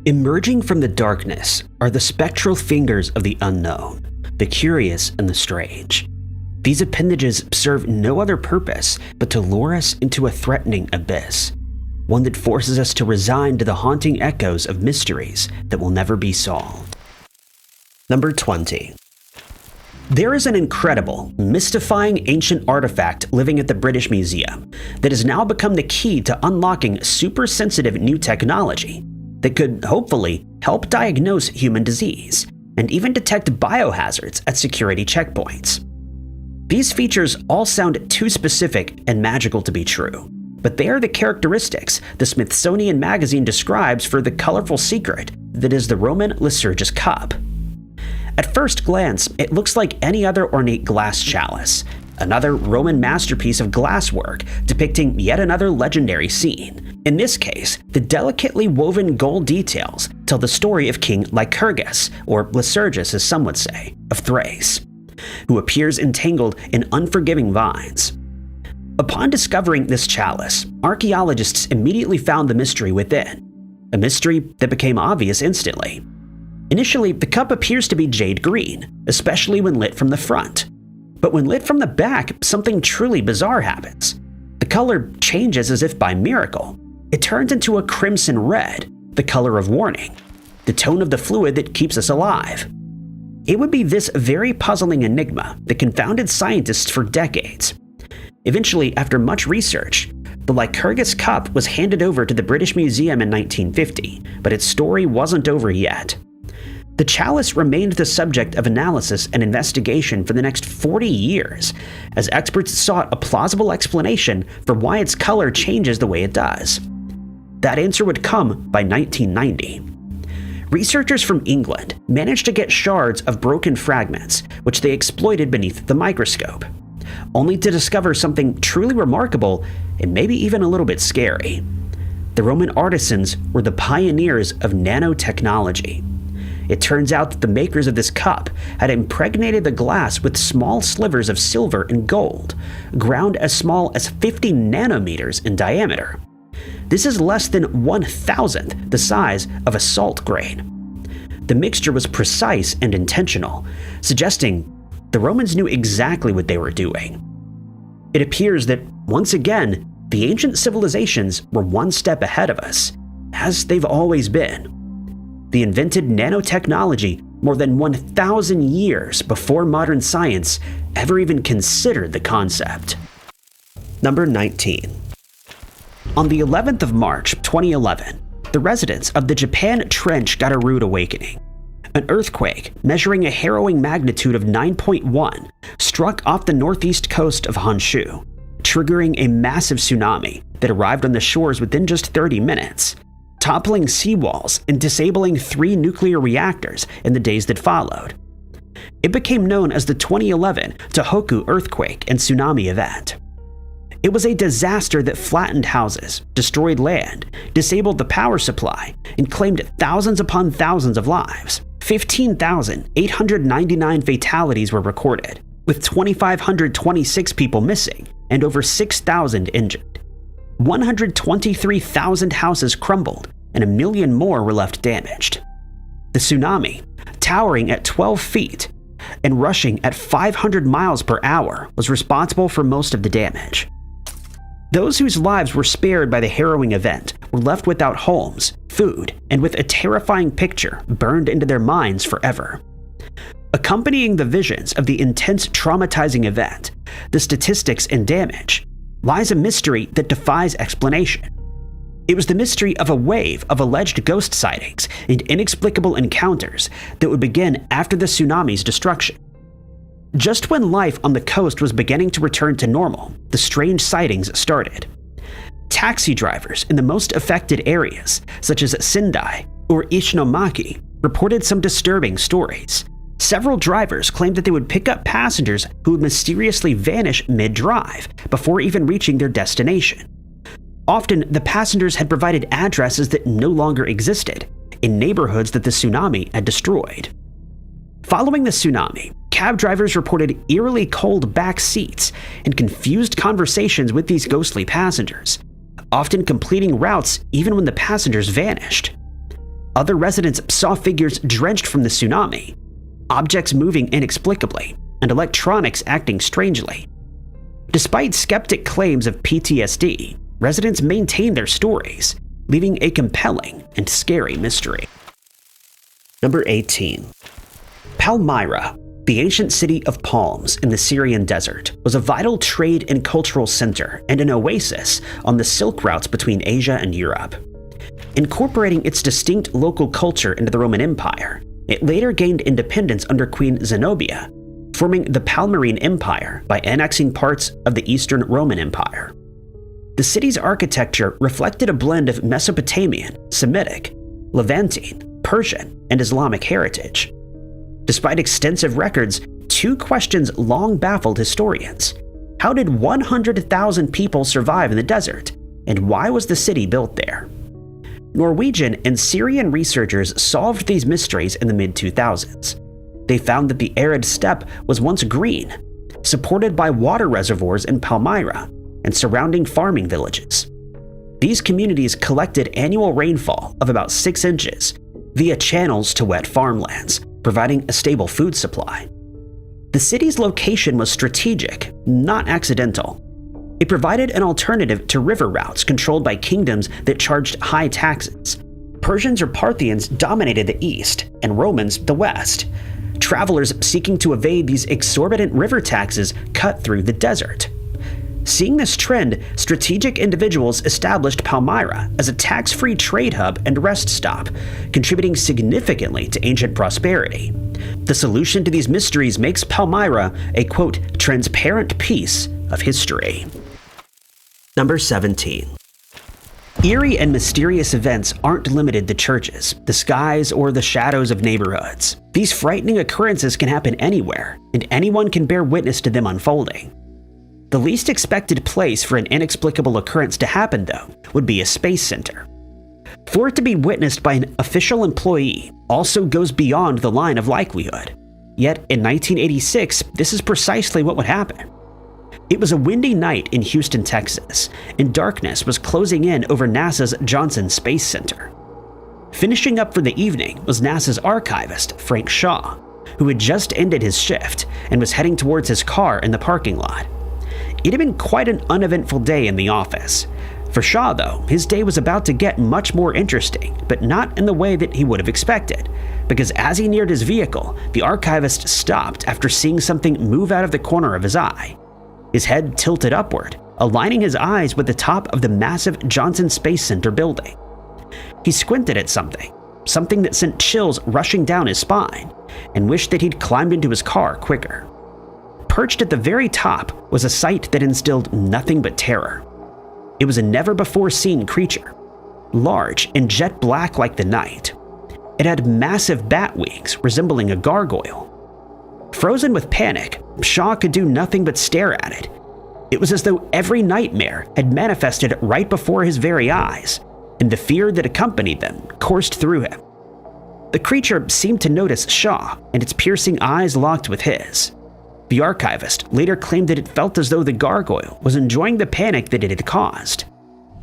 Emerging from the darkness are the spectral fingers of the unknown, the curious and the strange. These appendages serve no other purpose but to lure us into a threatening abyss, one that forces us to resign to the haunting echoes of mysteries that will never be solved. Number 20. There is an incredible, mystifying ancient artifact living at the British Museum that has now become the key to unlocking super-sensitive new technology that could hopefully help diagnose human disease and even detect biohazards at security checkpoints. These features all sound too specific and magical to be true, but they are the characteristics the Smithsonian Magazine describes for the colorful secret that is the Roman Lycurgus cup. At first glance, it looks like any other ornate glass chalice, another Roman masterpiece of glasswork depicting yet another legendary scene. In this case, the delicately woven gold details tell the story of King Lycurgus, or Lycurgus as some would say, of Thrace, who appears entangled in unforgiving vines. Upon discovering this chalice, archaeologists immediately found the mystery within, a mystery that became obvious instantly. Initially, the cup appears to be jade green, especially when lit from the front. But when lit from the back, something truly bizarre happens. The color changes as if by miracle. It turns into a crimson red, the color of warning, the tone of the fluid that keeps us alive. It would be this very puzzling enigma that confounded scientists for decades. Eventually, after much research, the Lycurgus cup was handed over to the British Museum in 1950, but its story wasn't over yet. The chalice remained the subject of analysis and investigation for the next 40 years, as experts sought a plausible explanation for why its color changes the way it does. That answer would come by 1990. Researchers from England managed to get shards of broken fragments, which they exploited beneath the microscope, only to discover something truly remarkable and maybe even a little bit scary. The Roman artisans were the pioneers of nanotechnology. It turns out that the makers of this cup had impregnated the glass with small slivers of silver and gold, ground as small as 50 nanometers in diameter. This is less than 1/1000th the size of a salt grain. The mixture was precise and intentional, suggesting the Romans knew exactly what they were doing. It appears that, once again, the ancient civilizations were one step ahead of us, as they've always been. They invented nanotechnology more than 1,000 years before modern science ever even considered the concept. Number 19. On the 11th of March 2011, the residents of the Japan Trench got a rude awakening. An earthquake measuring a harrowing magnitude of 9.1 struck off the northeast coast of Honshu, triggering a massive tsunami that arrived on the shores within just 30 minutes. Toppling seawalls and disabling 3 nuclear reactors in the days that followed. It became known as the 2011 Tohoku earthquake and tsunami event. It was a disaster that flattened houses, destroyed land, disabled the power supply, and claimed thousands upon thousands of lives. 15,899 fatalities were recorded, with 2,526 people missing and over 6,000 injured. 123,000 houses crumbled, and 1 million more were left damaged. The tsunami, towering at 12 feet and rushing at 500 miles per hour, was responsible for most of the damage. Those whose lives were spared by the harrowing event were left without homes, food, and with a terrifying picture burned into their minds forever. Accompanying the visions of the intense, traumatizing event, the statistics and damage, lies a mystery that defies explanation. It was the mystery of a wave of alleged ghost sightings and inexplicable encounters that would begin after the tsunami's destruction. Just when life on the coast was beginning to return to normal, the strange sightings started. Taxi drivers in the most affected areas, such as Sendai or Ishinomaki, reported some disturbing stories. Several drivers claimed that they would pick up passengers who would mysteriously vanish mid-drive before even reaching their destination. Often, the passengers had provided addresses that no longer existed in neighborhoods that the tsunami had destroyed. Following the tsunami, cab drivers reported eerily cold back seats and confused conversations with these ghostly passengers, often completing routes even when the passengers vanished. Other residents saw figures drenched from the tsunami, objects moving inexplicably, and electronics acting strangely. Despite skeptic claims of PTSD, residents maintained their stories, leaving a compelling and scary mystery. Number 18. Palmyra, the ancient city of palms in the Syrian desert, was a vital trade and cultural center and an oasis on the Silk routes between Asia and Europe. Incorporating its distinct local culture into the Roman Empire, it later gained independence under Queen Zenobia, forming the Palmyrene Empire by annexing parts of the Eastern Roman Empire. The city's architecture reflected a blend of Mesopotamian, Semitic, Levantine, Persian, and Islamic heritage. Despite extensive records, two questions long baffled historians. How did 100,000 people survive in the desert, and why was the city built there? Norwegian and Syrian researchers solved these mysteries in the mid-2000s. They found that the arid steppe was once green, supported by water reservoirs in Palmyra and surrounding farming villages. These communities collected annual rainfall of about 6 inches via channels to wet farmlands, providing a stable food supply. The city's location was strategic, not accidental. It provided an alternative to river routes controlled by kingdoms that charged high taxes. Persians or Parthians dominated the east, and Romans the west. Travelers seeking to evade these exorbitant river taxes cut through the desert. Seeing this trend, strategic individuals established Palmyra as a tax-free trade hub and rest stop, contributing significantly to ancient prosperity. The solution to these mysteries makes Palmyra a, quote, transparent piece of history. Number 17. Eerie and mysterious events aren't limited to churches, the skies, or the shadows of neighborhoods. These frightening occurrences can happen anywhere, and anyone can bear witness to them unfolding. The least expected place for an inexplicable occurrence to happen, though, would be a space center. For it to be witnessed by an official employee also goes beyond the line of likelihood. Yet, in 1986, this is precisely what would happen. It was a windy night in Houston, Texas, and darkness was closing in over NASA's Johnson Space Center. Finishing up for the evening was NASA's archivist, Frank Shaw, who had just ended his shift and was heading towards his car in the parking lot. It had been quite an uneventful day in the office. For Shaw, though, his day was about to get much more interesting, but not in the way that he would have expected, because as he neared his vehicle, the archivist stopped after seeing something move out of the corner of his eye. His head tilted upward, aligning his eyes with the top of the massive Johnson Space Center building. He squinted at something that sent chills rushing down his spine, and wished that he'd climbed into his car quicker. Perched at the very top was a sight that instilled nothing but terror. It was a never-before-seen creature, large and jet black like the night. It had massive bat wings resembling a gargoyle. Frozen with panic, Shaw could do nothing but stare at it. It was as though every nightmare had manifested right before his very eyes, and the fear that accompanied them coursed through him. The creature seemed to notice Shaw, and its piercing eyes locked with his. The archivist later claimed that it felt as though the gargoyle was enjoying the panic that it had caused.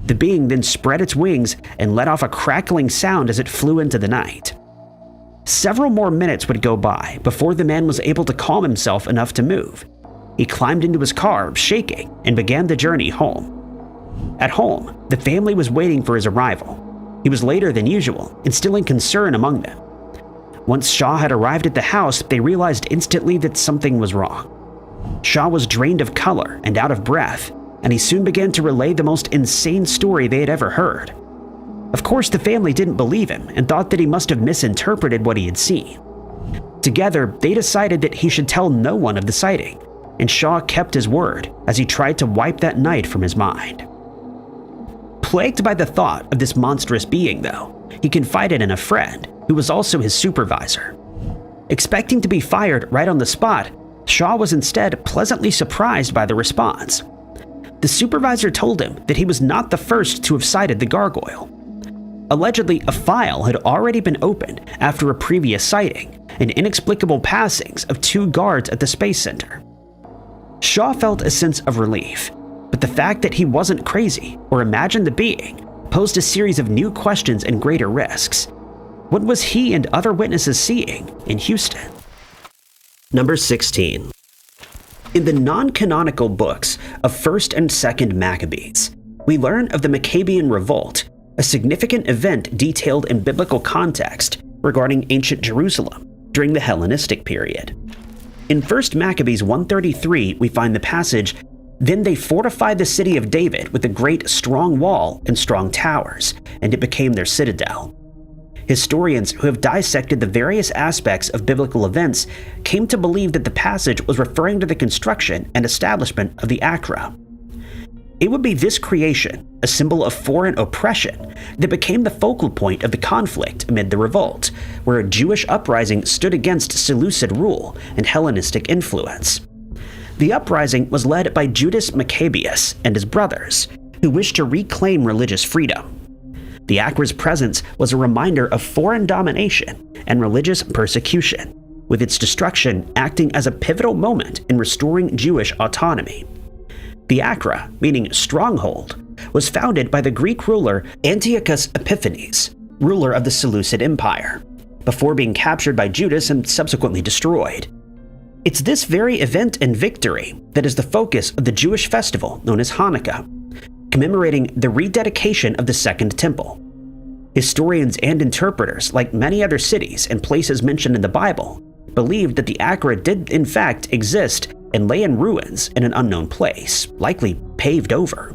The being then spread its wings and let off a crackling sound as it flew into the night. Several more minutes would go by before the man was able to calm himself enough to move. He climbed into his car, shaking, and began the journey home. At home, the family was waiting for his arrival. He was later than usual, instilling concern among them. Once Shaw had arrived at the house, they realized instantly that something was wrong. Shaw was drained of color and out of breath, and he soon began to relay the most insane story they had ever heard. Of course, the family didn't believe him and thought that he must have misinterpreted what he had seen. Together, they decided that he should tell no one of the sighting, and Shaw kept his word as he tried to wipe that night from his mind. Plagued by the thought of this monstrous being, though, he confided in a friend who was also his supervisor. Expecting to be fired right on the spot, Shaw was instead pleasantly surprised by the response. The supervisor told him that he was not the first to have sighted the gargoyle. Allegedly, a file had already been opened after a previous sighting and inexplicable passings of 2 guards at the Space Center. Shaw felt a sense of relief, but the fact that he wasn't crazy or imagined the being posed a series of new questions and greater risks. What was he and other witnesses seeing in Houston? Number 16. In the non-canonical books of 1st and 2nd Maccabees, we learn of the Maccabean Revolt, a significant event detailed in biblical context regarding ancient Jerusalem during the Hellenistic period. In 1st Maccabees 133, we find the passage, "Then they fortified the city of David with a great strong wall and strong towers, and it became their citadel." Historians who have dissected the various aspects of biblical events came to believe that the passage was referring to the construction and establishment of the Acra. It would be this creation, a symbol of foreign oppression, that became the focal point of the conflict amid the revolt, where a Jewish uprising stood against Seleucid rule and Hellenistic influence. The uprising was led by Judas Maccabeus and his brothers, who wished to reclaim religious freedom. The Acra's presence was a reminder of foreign domination and religious persecution, with its destruction acting as a pivotal moment in restoring Jewish autonomy. The Acra, meaning stronghold, was founded by the Greek ruler Antiochus Epiphanes, ruler of the Seleucid Empire, before being captured by Judas and subsequently destroyed. It's this very event and victory that is the focus of the Jewish festival known as Hanukkah, commemorating the rededication of the Second Temple. Historians and interpreters, like many other cities and places mentioned in the Bible, believed that the Acra did in fact exist and lay in ruins in an unknown place, likely paved over.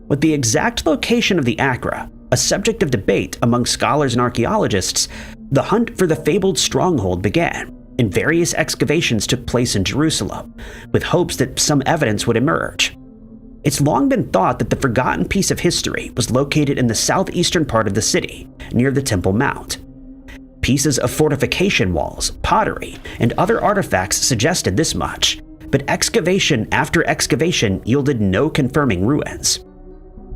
With the exact location of the Acra a subject of debate among scholars and archaeologists, the hunt for the fabled stronghold began, and various excavations took place in Jerusalem, with hopes that some evidence would emerge. It's long been thought that the forgotten piece of history was located in the southeastern part of the city, near the Temple Mount. Pieces of fortification walls, pottery, and other artifacts suggested this much, but excavation after excavation yielded no confirming ruins.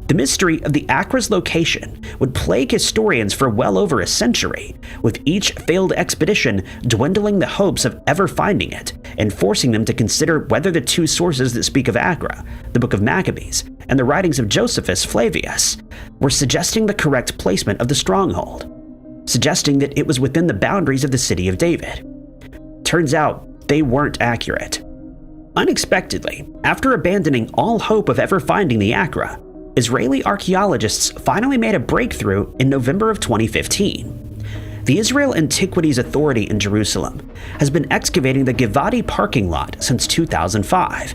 The mystery of the Acra's location would plague historians for well over a century, with each failed expedition dwindling the hopes of ever finding it and forcing them to consider whether the two sources that speak of Acra, the Book of Maccabees and the writings of Josephus Flavius, were suggesting the correct placement of the stronghold, suggesting that it was within the boundaries of the city of David. Turns out they weren't accurate. Unexpectedly, after abandoning all hope of ever finding the Acra, Israeli archaeologists finally made a breakthrough in November of 2015. The Israel Antiquities Authority in Jerusalem has been excavating the Givati parking lot since 2005,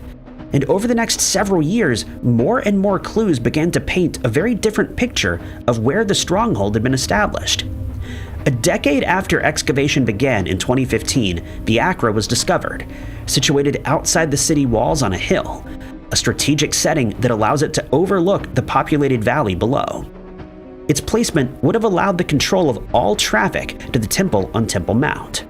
and over the next several years, more and more clues began to paint a very different picture of where the stronghold had been established. A decade after excavation began in 2015, the Acra was discovered, situated outside the city walls on a hill, a strategic setting that allows it to overlook the populated valley below. Its placement would have allowed the control of all traffic to the temple on Temple Mount.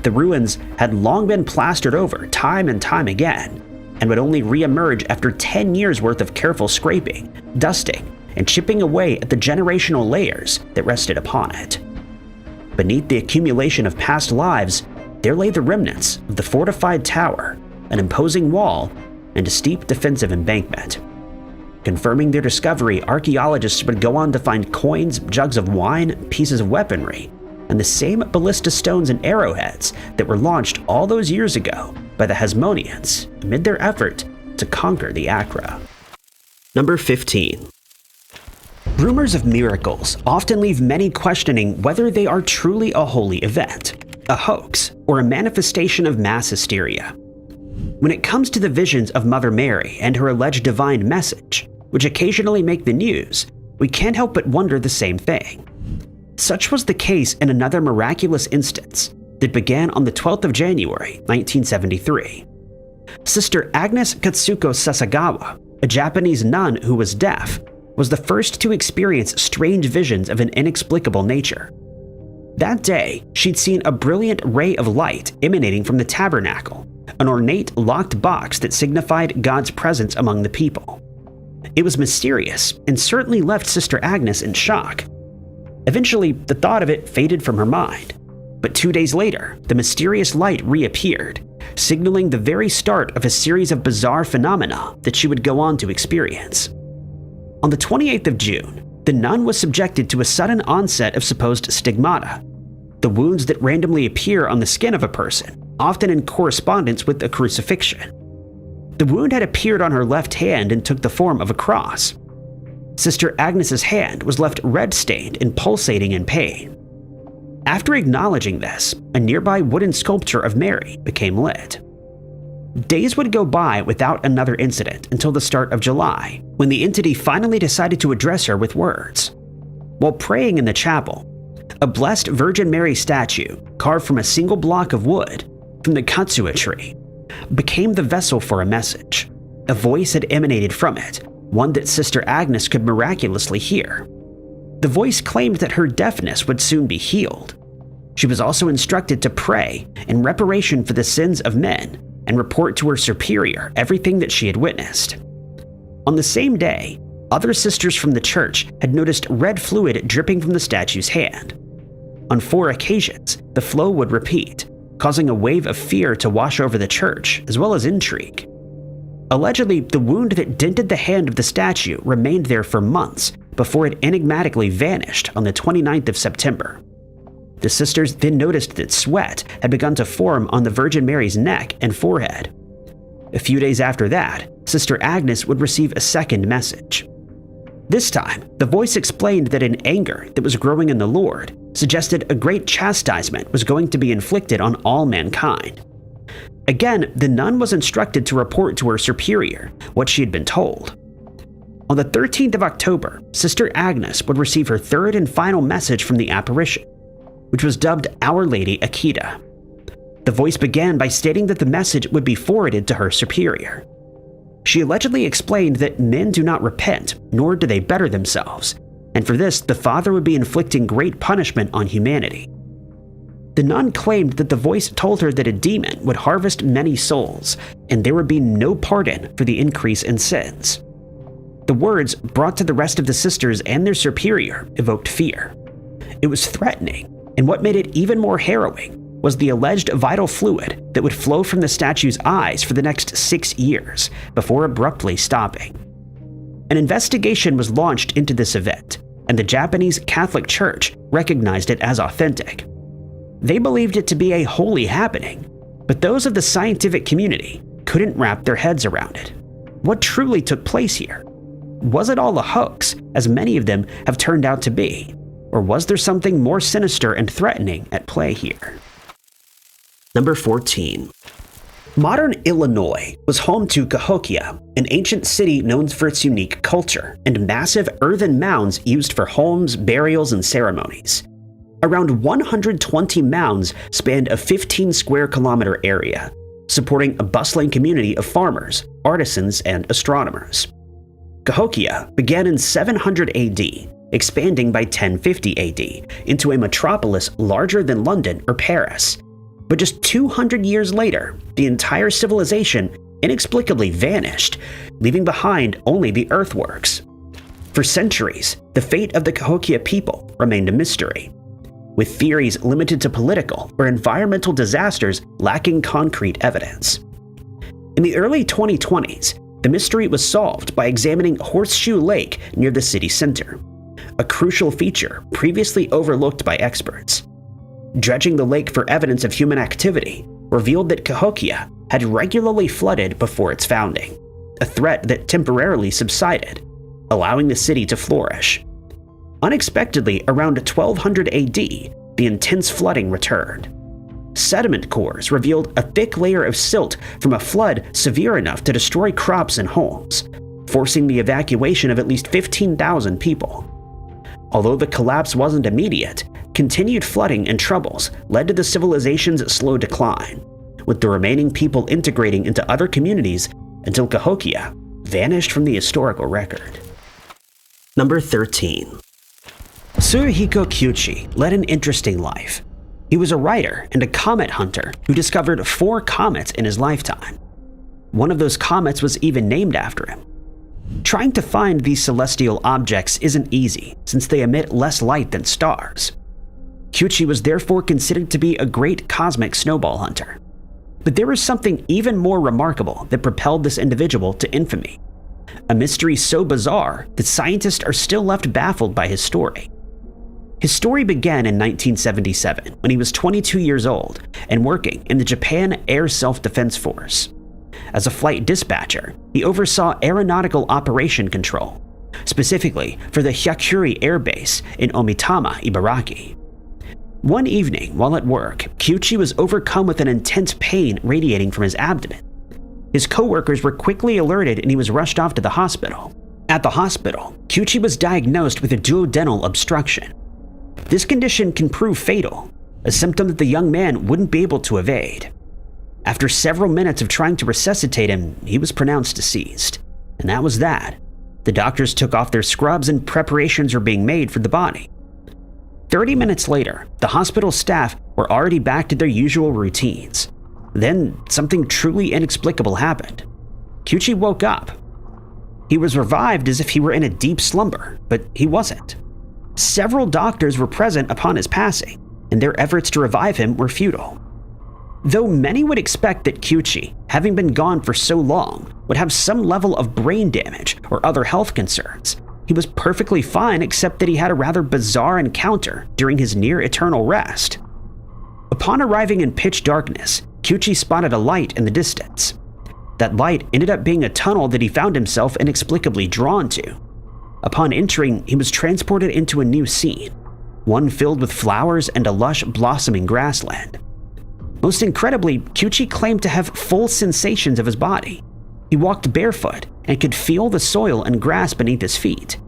The ruins had long been plastered over time and time again, and would only re-emerge after 10 years worth of careful scraping, dusting, and chipping away at the generational layers that rested upon it. Beneath the accumulation of past lives, there lay the remnants of the fortified tower, an imposing wall, and a steep defensive embankment. Confirming their discovery, archaeologists would go on to find coins, jugs of wine, pieces of weaponry, and the same ballista stones and arrowheads that were launched all those years ago by the Hasmoneans amid their effort to conquer the Acra. Number 15. Rumors of miracles often leave many questioning whether they are truly a holy event, a hoax, or a manifestation of mass hysteria. When it comes to the visions of Mother Mary and her alleged divine message, which occasionally make the news, we can't help but wonder the same thing. Such was the case in another miraculous instance that began on the 12th of January, 1973. Sister Agnes Katsuko Sasagawa, a Japanese nun who was deaf, was the first to experience strange visions of an inexplicable nature. That day, she'd seen a brilliant ray of light emanating from the tabernacle, an ornate locked box that signified God's presence among the people. It was mysterious and certainly left Sister Agnes in shock. Eventually, the thought of it faded from her mind, but 2 days later, the mysterious light reappeared, signaling the very start of a series of bizarre phenomena that she would go on to experience. On the 28th of June, The nun was subjected to a sudden onset of supposed stigmata, the wounds that randomly appear on the skin of a person, often in correspondence with a crucifixion. The wound had appeared on her left hand and took the form of a cross. Sister Agnes's hand was left red-stained and pulsating in pain. After acknowledging this, a nearby wooden sculpture of Mary became lit. Days would go by without another incident until the start of July, when the entity finally decided to address her with words. While praying in the chapel, a blessed Virgin Mary statue, carved from a single block of wood from the katsua tree, became the vessel for a message. A voice had emanated from it, one that Sister Agnes could miraculously hear. The voice claimed that her deafness would soon be healed. She was also instructed to pray in reparation for the sins of men and report to her superior everything that she had witnessed. On the same day, other sisters from the church had noticed red fluid dripping from the statue's hand. On 4 occasions, the flow would repeat, causing a wave of fear to wash over the church, as well as intrigue. Allegedly, the wound that dented the hand of the statue remained there for months before it enigmatically vanished on the 29th of September. The sisters then noticed that sweat had begun to form on the Virgin Mary's neck and forehead. A few days after that, Sister Agnes would receive a second message. This time, the voice explained that an anger that was growing in the Lord suggested a great chastisement was going to be inflicted on all mankind. Again, the nun was instructed to report to her superior what she had been told. On the 13th of October, Sister Agnes would receive her third and final message from the apparition, which was dubbed Our Lady Akita. The voice began by stating that the message would be forwarded to her superior. She allegedly explained that men do not repent, nor do they better themselves, and for this the Father would be inflicting great punishment on humanity. The nun claimed that the voice told her that a demon would harvest many souls, and there would be no pardon for the increase in sins. The words, brought to the rest of the sisters and their superior, evoked fear. It was threatening, and what made it even more harrowing was the alleged vital fluid that would flow from the statue's eyes for the next 6 years, before abruptly stopping. An investigation was launched into this event, and the Japanese Catholic Church recognized it as authentic. They believed it to be a holy happening, but those of the scientific community couldn't wrap their heads around it. What truly took place here? Was it all a hoax, as many of them have turned out to be? Or was there something more sinister and threatening at play here? Number 14. Modern Illinois was home to Cahokia, an ancient city known for its unique culture and massive earthen mounds used for homes, burials, and ceremonies. Around 120 mounds spanned a 15 square kilometer area, supporting a bustling community of farmers, artisans, and astronomers. Cahokia began in 700 AD, expanding by 1050 AD into a metropolis larger than London or Paris. But just 200 years later, the entire civilization inexplicably vanished, leaving behind only the earthworks. For centuries, the fate of the Cahokia people remained a mystery, with theories limited to political or environmental disasters lacking concrete evidence. In the early 2020s, the mystery was solved by examining Horseshoe Lake near the city center, a crucial feature previously overlooked by experts. Dredging the lake for evidence of human activity revealed that Cahokia had regularly flooded before its founding, a threat that temporarily subsided, allowing the city to flourish. Unexpectedly, around 1200 AD, the intense flooding returned. Sediment cores revealed a thick layer of silt from a flood severe enough to destroy crops and homes, forcing the evacuation of at least 15,000 people. Although the collapse wasn't immediate, continued flooding and troubles led to the civilization's slow decline, with the remaining people integrating into other communities until Cahokia vanished from the historical record. Number 13. Tsuruhiko Kyuchi led an interesting life. He was a writer and a comet hunter who discovered 4 comets in his lifetime. One of those comets was even named after him. Trying to find these celestial objects isn't easy, since they emit less light than stars. Kyuchi was therefore considered to be a great cosmic snowball hunter. But there was something even more remarkable that propelled this individual to infamy. a mystery so bizarre that scientists are still left baffled by his story. His story began in 1977 when he was 22 years old and working in the Japan Air Self-Defense Force. As a flight dispatcher, he oversaw aeronautical operation control, specifically for the Hyakuri Air Base in Omitama, Ibaraki. One evening, while at work, Kyuchi was overcome with an intense pain radiating from his abdomen. His coworkers were quickly alerted and he was rushed off to the hospital. At the hospital, Kyuchi was diagnosed with a duodenal obstruction. This condition can prove fatal, a symptom that the young man wouldn't be able to evade. After several minutes of trying to resuscitate him, he was pronounced deceased. And that was that. The doctors took off their scrubs and preparations were being made for the body. 30 minutes later, the hospital staff were already back to their usual routines. Then, something truly inexplicable happened. Kyuchi woke up. He was revived as if he were in a deep slumber, but he wasn't. Several doctors were present upon his passing, and their efforts to revive him were futile. Though many would expect that Kyuchi, having been gone for so long, would have some level of brain damage or other health concerns, he was perfectly fine except that he had a rather bizarre encounter during his near-eternal rest. Upon arriving in pitch darkness, Kyuchi spotted a light in the distance. That light ended up being a tunnel that he found himself inexplicably drawn to. Upon entering, he was transported into a new scene, one filled with flowers and a lush, blossoming grassland. Most incredibly, Kyuchi claimed to have full sensations of his body. He walked barefoot and could feel the soil and grass beneath his feet.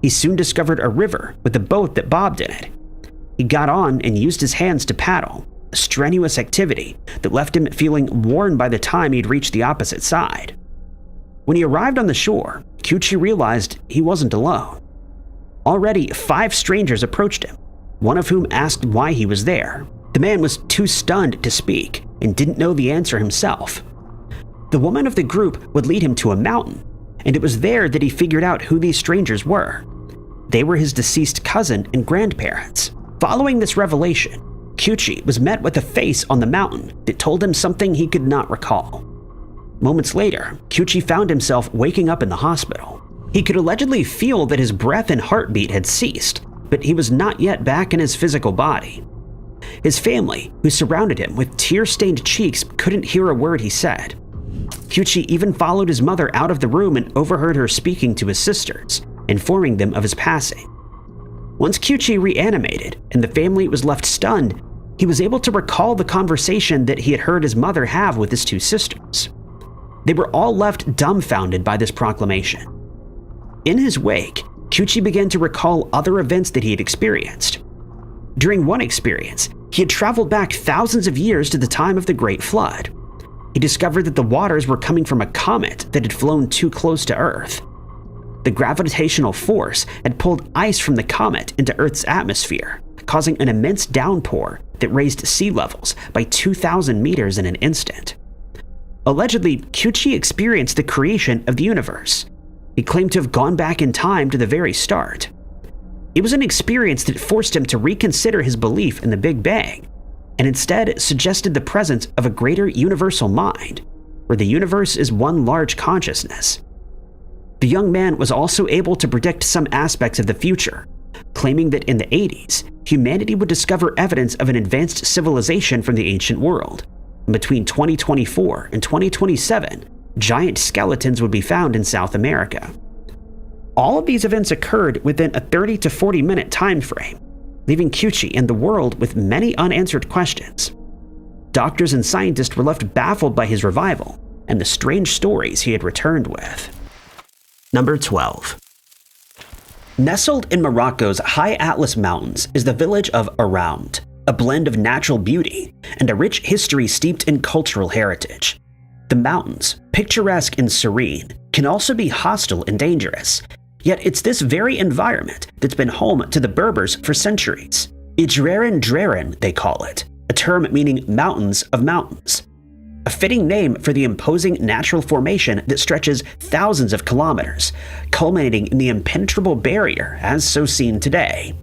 He soon discovered a river with a boat that bobbed in it. He got on and used his hands to paddle, a strenuous activity that left him feeling worn by the time he'd reached the opposite side. When he arrived on the shore, Kyuchi realized he wasn't alone. Already 5 strangers approached him, one of whom asked why he was there. The man was too stunned to speak and didn't know the answer himself. The woman of the group would lead him to a mountain, and it was there that he figured out who these strangers were. They were his deceased cousin and grandparents. Following this revelation, Kyuchi was met with a face on the mountain that told him something he could not recall. Moments later, Kyuchi found himself waking up in the hospital. He could allegedly feel that his breath and heartbeat had ceased, but he was not yet back in his physical body. His family, who surrounded him with tear-stained cheeks, couldn't hear a word he said. Kyuchi even followed his mother out of the room and overheard her speaking to his sisters, informing them of his passing. Once Kyuchi reanimated and the family was left stunned, he was able to recall the conversation that he had heard his mother have with his 2 sisters. They were all left dumbfounded by this proclamation. In his wake, Kyuchi began to recall other events that he had experienced. During one experience, he had traveled back thousands of years to the time of the Great Flood. He discovered that the waters were coming from a comet that had flown too close to Earth. The gravitational force had pulled ice from the comet into Earth's atmosphere, causing an immense downpour that raised sea levels by 2,000 meters in an instant. Allegedly, Kyuchi experienced the creation of the universe. He claimed to have gone back in time to the very start. It was an experience that forced him to reconsider his belief in the Big Bang, and instead suggested the presence of a greater universal mind, where the universe is one large consciousness. The young man was also able to predict some aspects of the future, claiming that in the 80s, humanity would discover evidence of an advanced civilization from the ancient world. And between 2024 and 2027, giant skeletons would be found in South America. All of these events occurred within a 30 to 40 minute time frame, leaving Kyuchi and the world with many unanswered questions. Doctors and scientists were left baffled by his revival and the strange stories he had returned with. Number 12. Nestled in Morocco's high Atlas Mountains is the village of Around, a blend of natural beauty and a rich history steeped in cultural heritage. The mountains, picturesque and serene, can also be hostile and dangerous. Yet it's this very environment that's been home to the Berbers for centuries. Ijreren Dreren, they call it, a term meaning mountains of mountains. A fitting name for the imposing natural formation that stretches thousands of kilometers, culminating in the impenetrable barrier as so seen today.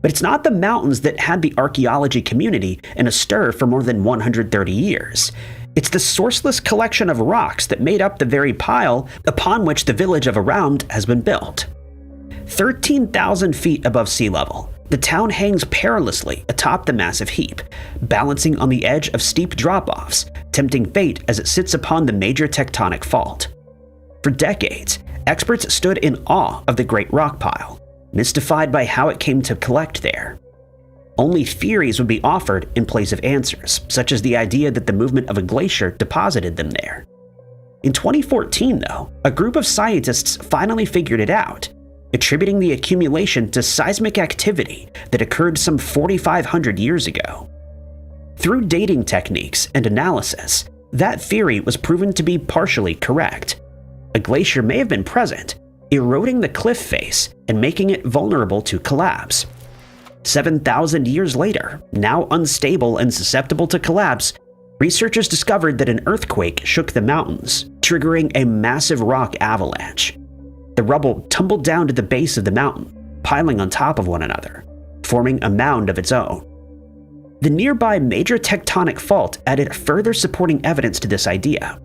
But it's not the mountains that had the archaeology community in a stir for more than 130 years. It's the sourceless collection of rocks that made up the very pile upon which the village of Around has been built. 13,000 feet above sea level, the town hangs perilously atop the massive heap, balancing on the edge of steep drop-offs, tempting fate as it sits upon the major tectonic fault. For decades, experts stood in awe of the great rock pile, mystified by how it came to collect there. Only theories would be offered in place of answers, such as the idea that the movement of a glacier deposited them there. In 2014, though, a group of scientists finally figured it out, attributing the accumulation to seismic activity that occurred some 4,500 years ago. Through dating techniques and analysis, that theory was proven to be partially correct. A glacier may have been present, eroding the cliff face and making it vulnerable to collapse. 7,000 years later, now unstable and susceptible to collapse, researchers discovered that an earthquake shook the mountains, triggering a massive rock avalanche. The rubble tumbled down to the base of the mountain, piling on top of one another, forming a mound of its own. The nearby major tectonic fault added further supporting evidence to this idea.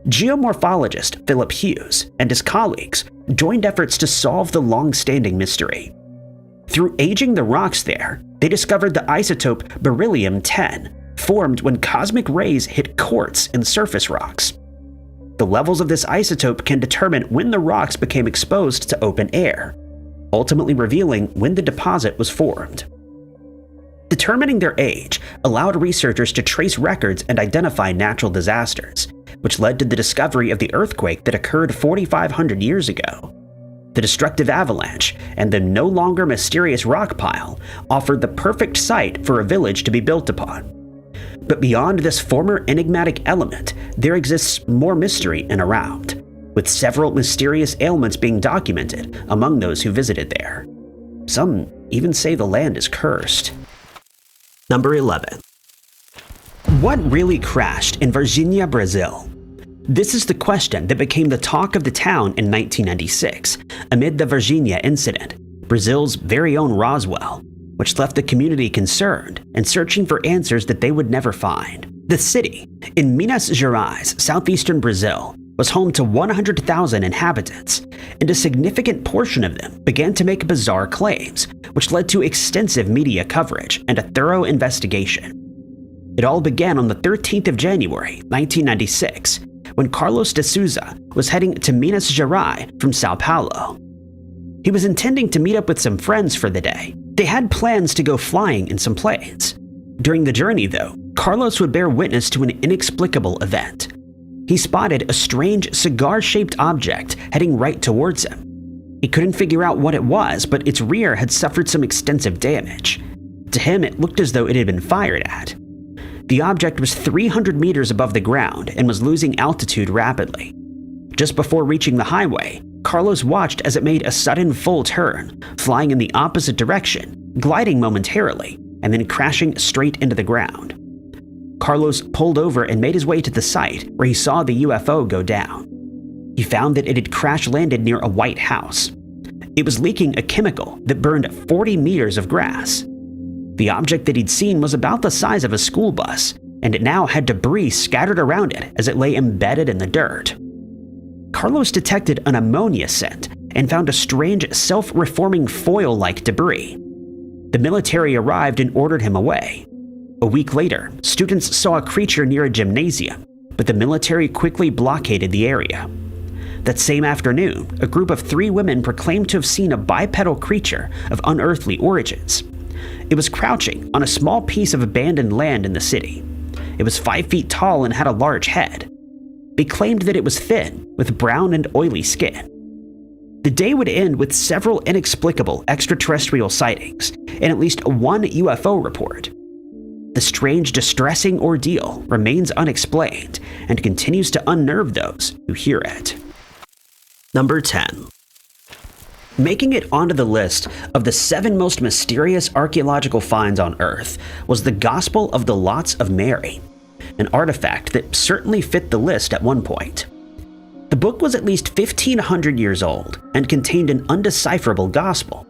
Geomorphologist Philip Hughes and his colleagues joined efforts to solve the long-standing mystery. Through aging the rocks there, they discovered the isotope beryllium-10, formed when cosmic rays hit quartz in surface rocks. The levels of this isotope can determine when the rocks became exposed to open air, ultimately revealing when the deposit was formed. Determining their age allowed researchers to trace records and identify natural disasters, which led to the discovery of the earthquake that occurred 4,500 years ago. The destructive avalanche and the no longer mysterious rock pile offered the perfect site for a village to be built upon. But beyond this former enigmatic element, there exists more mystery in Around, with several mysterious ailments being documented among those who visited there. Some even say the land is cursed. Number 11. What really crashed in Varginha, Brazil? This is the question that became the talk of the town in 1996, amid the Varginha incident, Brazil's very own Roswell, which left the community concerned and searching for answers that they would never find. The city, in Minas Gerais, southeastern Brazil, was home to 100,000 inhabitants, and a significant portion of them began to make bizarre claims, which led to extensive media coverage and a thorough investigation. It all began on the 13th of January, 1996, when Carlos de Souza was heading to Minas Gerais from Sao Paulo. He was intending to meet up with some friends for the day. They had plans to go flying in some planes. During the journey, though, Carlos would bear witness to an inexplicable event. He spotted a strange cigar-shaped object heading right towards him. He couldn't figure out what it was, but its rear had suffered some extensive damage. To him, it looked as though it had been fired at. The object was 300 meters above the ground and was losing altitude rapidly. Just before reaching the highway, Carlos watched as it made a sudden full turn, flying in the opposite direction, gliding momentarily, and then crashing straight into the ground. Carlos pulled over and made his way to the site where he saw the UFO go down. He found that it had crash-landed near a white house. It was leaking a chemical that burned 40 meters of grass. The object that he'd seen was about the size of a school bus, and it now had debris scattered around it as it lay embedded in the dirt. Carlos detected an ammonia scent and found a strange self-reforming foil-like debris. The military arrived and ordered him away. A week later, students saw a creature near a gymnasium, but the military quickly blockaded the area. That same afternoon, a group of 3 women proclaimed to have seen a bipedal creature of unearthly origins. It was crouching on a small piece of abandoned land in the city. It was 5 feet tall and had a large head. They claimed that it was thin, with brown and oily skin. The day would end with several inexplicable extraterrestrial sightings and at least one UFO report. The strange, distressing ordeal remains unexplained and continues to unnerve those who hear it. Number 10. Making it onto the list of the 7 most mysterious archaeological finds on Earth was the Gospel of the Lots of Mary, an artifact that certainly fit the list at one point. The book was at least 1,500 years old and contained an undecipherable gospel.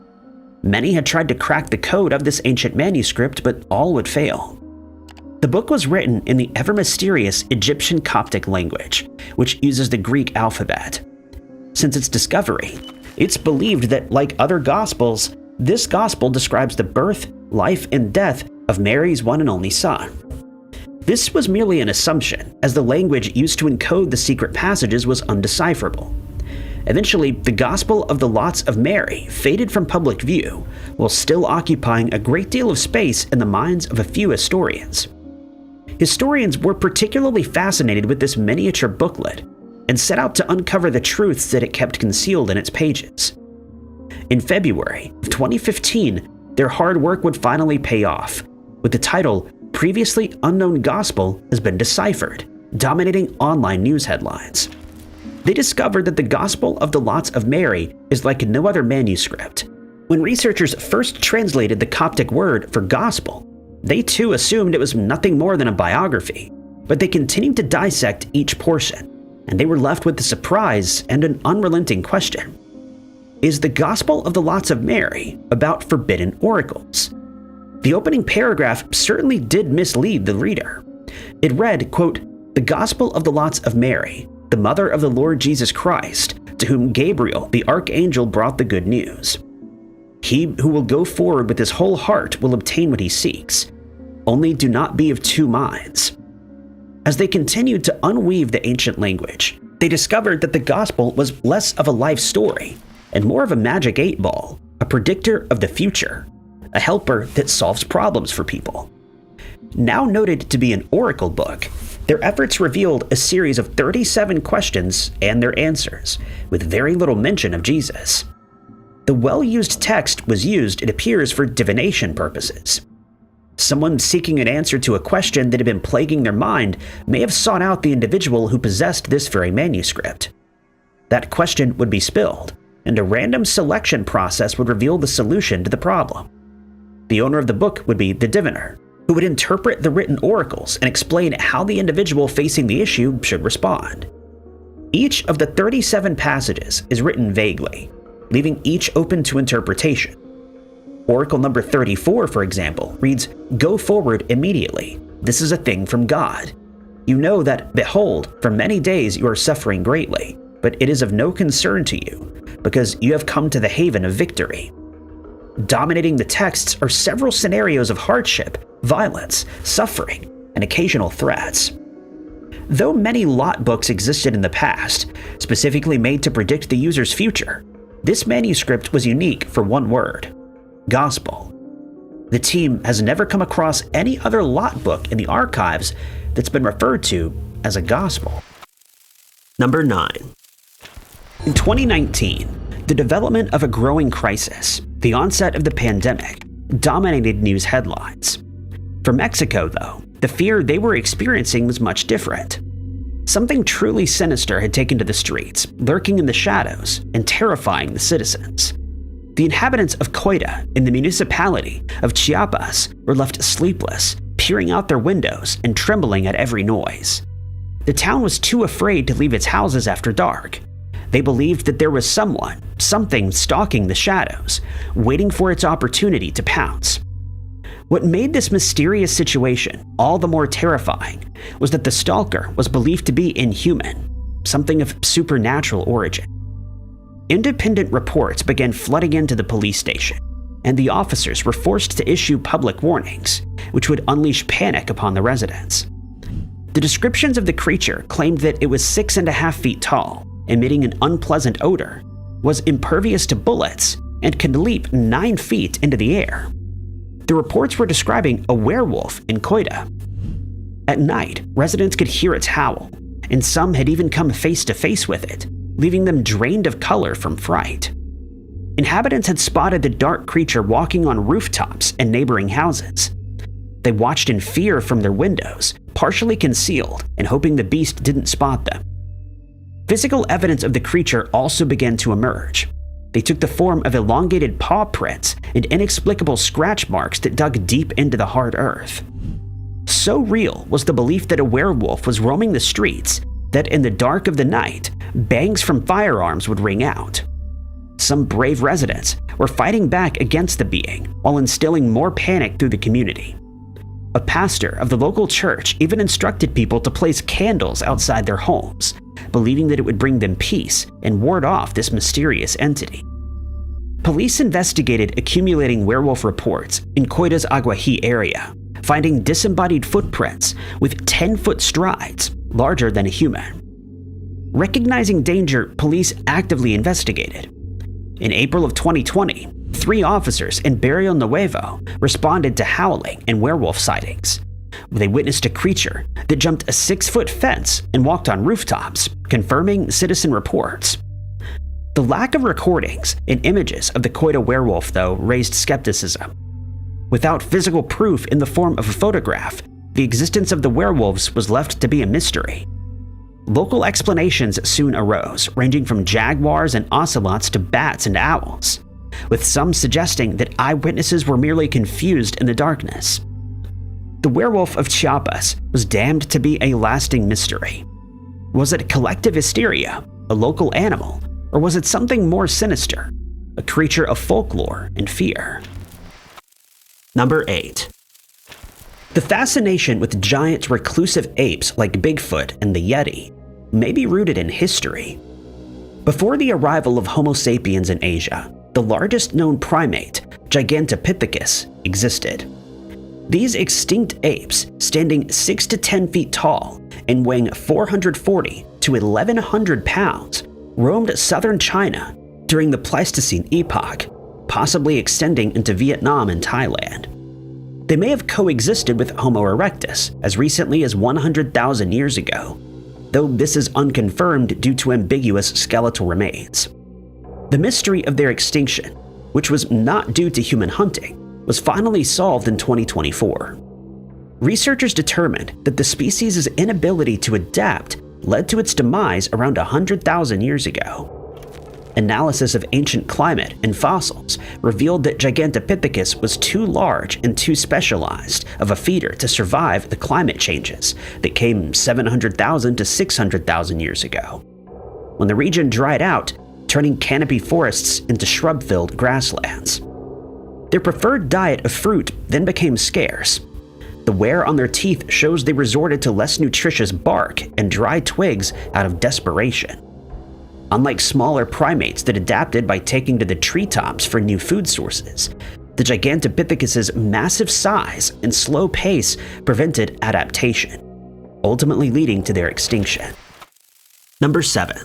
Many had tried to crack the code of this ancient manuscript, but all would fail. The book was written in the ever-mysterious Egyptian Coptic language, which uses the Greek alphabet. Since its discovery, it's believed that, like other Gospels, this Gospel describes the birth, life, and death of Mary's one and only Son. This was merely an assumption, as the language used to encode the secret passages was undecipherable. Eventually, the Gospel of the Lots of Mary faded from public view, while still occupying a great deal of space in the minds of a few historians. Historians were particularly fascinated with this miniature booklet and set out to uncover the truths that it kept concealed in its pages. In February of 2015, their hard work would finally pay off, with the title "Previously Unknown Gospel Has Been Deciphered," dominating online news headlines. They discovered that the Gospel of the Lots of Mary is like no other manuscript. When researchers first translated the Coptic word for gospel, they too assumed it was nothing more than a biography, but they continued to dissect each portion, and they were left with the surprise and an unrelenting question. Is the Gospel of the Lots of Mary about forbidden oracles? The opening paragraph certainly did mislead the reader. It read, quote, "The Gospel of the Lots of Mary, the mother of the Lord Jesus Christ, to whom Gabriel, the archangel, brought the good news. He who will go forward with his whole heart will obtain what he seeks. Only do not be of two minds." As they continued to unweave the ancient language, they discovered that the gospel was less of a life story and more of a magic 8-ball, a predictor of the future, a helper that solves problems for people. Now noted to be an oracle book, their efforts revealed a series of 37 questions and their answers, with very little mention of Jesus. The well-used text was used, it appears, for divination purposes. Someone seeking an answer to a question that had been plaguing their mind may have sought out the individual who possessed this very manuscript. That question would be spilled, and a random selection process would reveal the solution to the problem. The owner of the book would be the diviner, who would interpret the written oracles and explain how the individual facing the issue should respond. Each of the 37 passages is written vaguely, leaving each open to interpretation. Oracle number 34, for example, reads, "Go forward immediately. This is a thing from God. You know that, behold, for many days you are suffering greatly, but it is of no concern to you, because you have come to the haven of victory." Dominating the texts are several scenarios of hardship, violence, suffering, and occasional threats. Though many lot books existed in the past, specifically made to predict the user's future, this manuscript was unique for one word: gospel. The team has never come across any other lot book in the archives that's been referred to as a gospel. Number 9. In 2019, the development of a growing crisis, the onset of the pandemic, dominated news headlines. For Mexico, though, the fear they were experiencing was much different. Something truly sinister had taken to the streets, lurking in the shadows and terrifying the citizens. The inhabitants of Coita in the municipality of Chiapas were left sleepless, peering out their windows and trembling at every noise. The town was too afraid to leave its houses after dark. They believed that there was something stalking the shadows, waiting for its opportunity to pounce. What made this mysterious situation all the more terrifying was that the stalker was believed to be inhuman, something of supernatural origin. Independent reports began flooding into the police station, and the officers were forced to issue public warnings, which would unleash panic upon the residents. The descriptions of the creature claimed that it was 6.5 feet tall, emitting an unpleasant odor, was impervious to bullets, and could leap 9 feet into the air. The reports were describing a werewolf in Coita. At night, residents could hear its howl, and some had even come face to face with it, leaving them drained of color from fright. Inhabitants had spotted the dark creature walking on rooftops and neighboring houses. They watched in fear from their windows, partially concealed and hoping the beast didn't spot them. Physical evidence of the creature also began to emerge. They took the form of elongated paw prints and inexplicable scratch marks that dug deep into the hard earth. So real was the belief that a werewolf was roaming the streets that in the dark of the night, bangs from firearms would ring out. Some brave residents were fighting back against the being while instilling more panic through the community. A pastor of the local church even instructed people to place candles outside their homes, believing that it would bring them peace and ward off this mysterious entity. Police investigated accumulating werewolf reports in Coita's Aguají area, finding disembodied footprints with 10-foot strides, larger than a human. Recognizing danger, police actively investigated. In April of 2020, 3 officers in Barrio Nuevo responded to howling and werewolf sightings. They witnessed a creature that jumped a 6-foot fence and walked on rooftops, confirming citizen reports. The lack of recordings and images of the Coita werewolf, though, raised skepticism. Without physical proof in the form of a photograph, the existence of the werewolves was left to be a mystery. Local explanations soon arose, ranging from jaguars and ocelots to bats and owls, with some suggesting that eyewitnesses were merely confused in the darkness. The werewolf of Chiapas was damned to be a lasting mystery. Was it collective hysteria, a local animal, or was it something more sinister, a creature of folklore and fear? Number 8. The fascination with giant reclusive apes like Bigfoot and the Yeti may be rooted in history. Before the arrival of Homo sapiens in Asia, the largest known primate, Gigantopithecus, existed. These extinct apes, standing 6 to 10 feet tall and weighing 440 to 1,100 pounds, roamed southern China during the Pleistocene epoch, possibly extending into Vietnam and Thailand. They may have coexisted with Homo erectus as recently as 100,000 years ago, though this is unconfirmed due to ambiguous skeletal remains. The mystery of their extinction, which was not due to human hunting, was finally solved in 2024. Researchers determined that the species' inability to adapt led to its demise around 100,000 years ago. Analysis of ancient climate and fossils revealed that Gigantopithecus was too large and too specialized of a feeder to survive the climate changes that came 700,000 to 600,000 years ago, when the region dried out, turning canopy forests into shrub-filled grasslands. Their preferred diet of fruit then became scarce. The wear on their teeth shows they resorted to less nutritious bark and dry twigs out of desperation. Unlike smaller primates that adapted by taking to the treetops for new food sources, the Gigantopithecus's massive size and slow pace prevented adaptation, ultimately leading to their extinction. Number 7.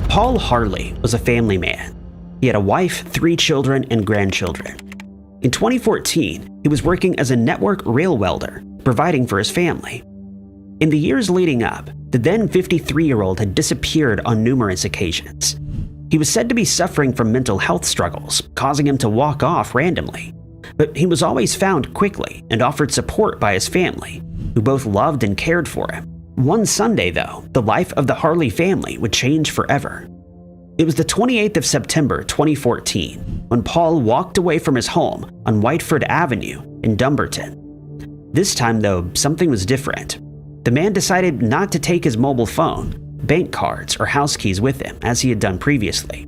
Paul Harley was a family man. He had a wife, 3 children, and grandchildren. In 2014, he was working as a network rail welder, providing for his family. In the years leading up, the then 53-year-old had disappeared on numerous occasions. He was said to be suffering from mental health struggles, causing him to walk off randomly. But he was always found quickly and offered support by his family, who both loved and cared for him. One Sunday, though, the life of the Harley family would change forever. It was the 28th of September 2014 when Paul walked away from his home on Whiteford Avenue in Dumbarton. This time, though, something was different. The man decided not to take his mobile phone, bank cards, or house keys with him, as he had done previously.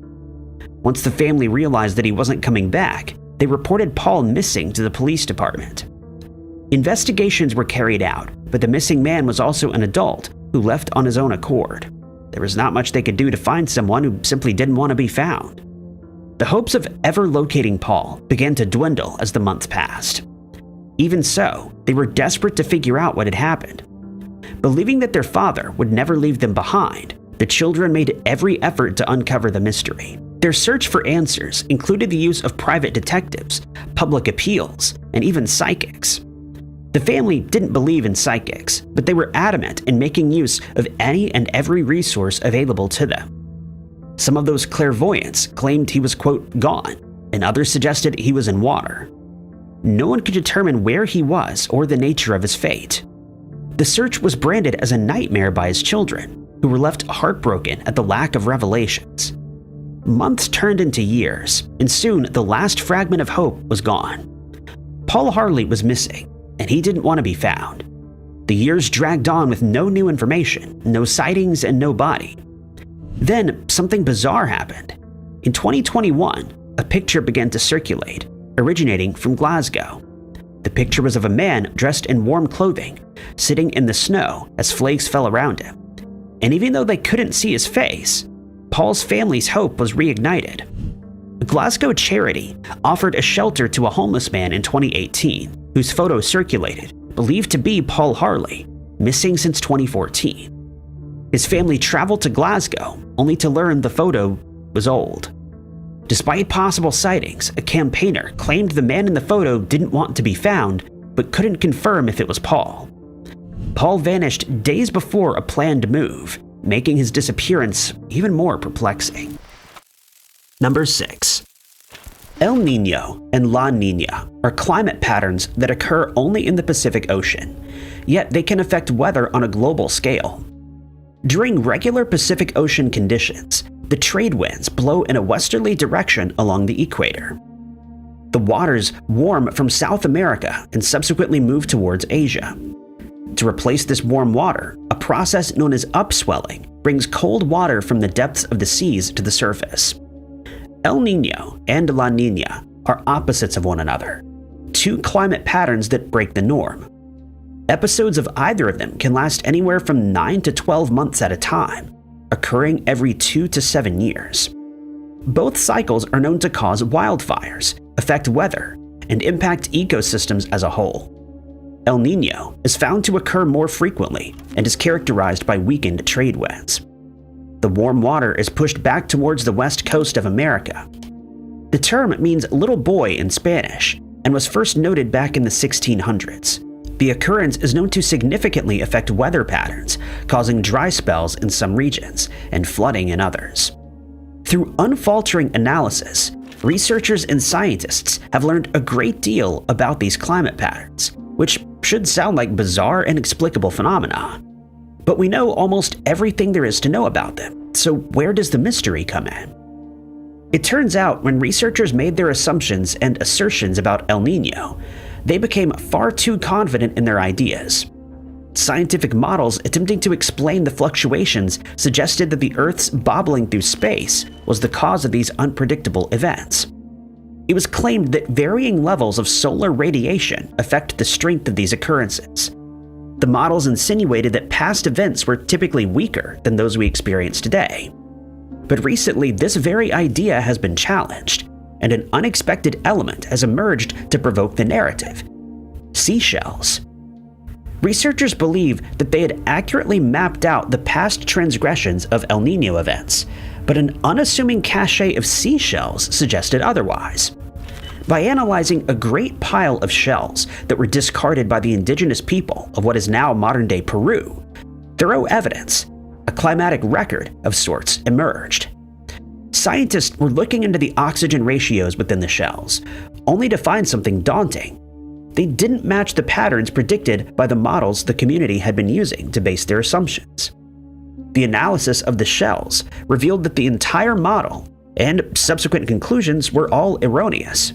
Once the family realized that he wasn't coming back, they reported Paul missing to the police department. Investigations were carried out, but the missing man was also an adult who left on his own accord. There was not much they could do to find someone who simply didn't want to be found. The hopes of ever locating Paul began to dwindle as the months passed. Even so, they were desperate to figure out what had happened. Believing that their father would never leave them behind, the children made every effort to uncover the mystery. Their search for answers included the use of private detectives, public appeals, and even psychics. The family didn't believe in psychics, but they were adamant in making use of any and every resource available to them. Some of those clairvoyants claimed he was, quote, gone, and others suggested he was in water. No one could determine where he was or the nature of his fate. The search was branded as a nightmare by his children, who were left heartbroken at the lack of revelations. Months turned into years, and soon the last fragment of hope was gone. Paul Harley was missing, and he didn't want to be found. The years dragged on with no new information, no sightings, and no body. Then something bizarre happened. In 2021, a picture began to circulate, originating from Glasgow. The picture was of a man dressed in warm clothing, sitting in the snow as flakes fell around him. And even though they couldn't see his face, Paul's family's hope was reignited. A Glasgow charity offered a shelter to a homeless man in 2018, whose photo circulated, believed to be Paul Harley, missing since 2014. His family traveled to Glasgow, only to learn the photo was old. Despite possible sightings, a campaigner claimed the man in the photo didn't want to be found, but couldn't confirm if it was Paul. Paul vanished days before a planned move, making his disappearance even more perplexing. Number 6. El Niño and La Niña are climate patterns that occur only in the Pacific Ocean, yet they can affect weather on a global scale. During regular Pacific Ocean conditions, the trade winds blow in a westerly direction along the equator. The waters warm from South America and subsequently move towards Asia. To replace this warm water, a process known as upswelling brings cold water from the depths of the seas to the surface. El Niño and La Niña are opposites of one another, two climate patterns that break the norm. Episodes of either of them can last anywhere from 9 to 12 months at a time, occurring every 2 to 7 years. Both cycles are known to cause wildfires, affect weather, and impact ecosystems as a whole. El Niño is found to occur more frequently and is characterized by weakened trade winds. The warm water is pushed back towards the west coast of America. The term means little boy in Spanish and was first noted back in the 1600s. The occurrence is known to significantly affect weather patterns, causing dry spells in some regions and flooding in others. Through unfaltering analysis, researchers and scientists have learned a great deal about these climate patterns, which should sound like bizarre, inexplicable phenomena. But we know almost everything there is to know about them, so where does the mystery come in? It turns out when researchers made their assumptions and assertions about El Niño, they became far too confident in their ideas. Scientific models attempting to explain the fluctuations suggested that the Earth's bobbling through space was the cause of these unpredictable events. It was claimed that varying levels of solar radiation affect the strength of these occurrences. The models insinuated that past events were typically weaker than those we experience today. But recently, this very idea has been challenged, and an unexpected element has emerged to provoke the narrative: seashells. Researchers believe that they had accurately mapped out the past transgressions of El Niño events, but an unassuming cache of seashells suggested otherwise. By analyzing a great pile of shells that were discarded by the indigenous people of what is now modern-day Peru, thorough evidence, a climatic record of sorts, emerged. Scientists were looking into the oxygen ratios within the shells, only to find something daunting. They didn't match the patterns predicted by the models the community had been using to base their assumptions. The analysis of the shells revealed that the entire model and subsequent conclusions were all erroneous.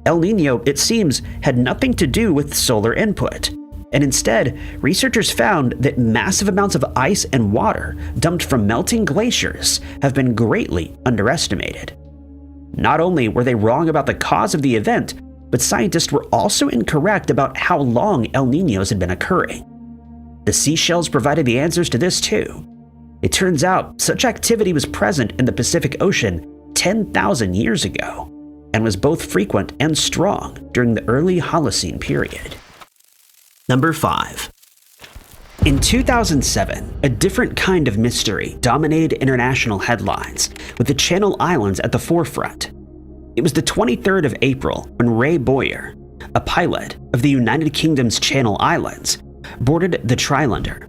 El Niño, it seems, had nothing to do with solar input, and instead, researchers found that massive amounts of ice and water dumped from melting glaciers have been greatly underestimated. Not only were they wrong about the cause of the event, but scientists were also incorrect about how long El Niños had been occurring. The seashells provided the answers to this too. It turns out such activity was present in the Pacific Ocean 10,000 years ago, and was both frequent and strong during the early Holocene period. Number 5. In 2007, a different kind of mystery dominated international headlines, with the Channel Islands at the forefront. It was the 23rd of April when Ray Boyer, a pilot of the United Kingdom's Channel Islands, boarded the Trilender.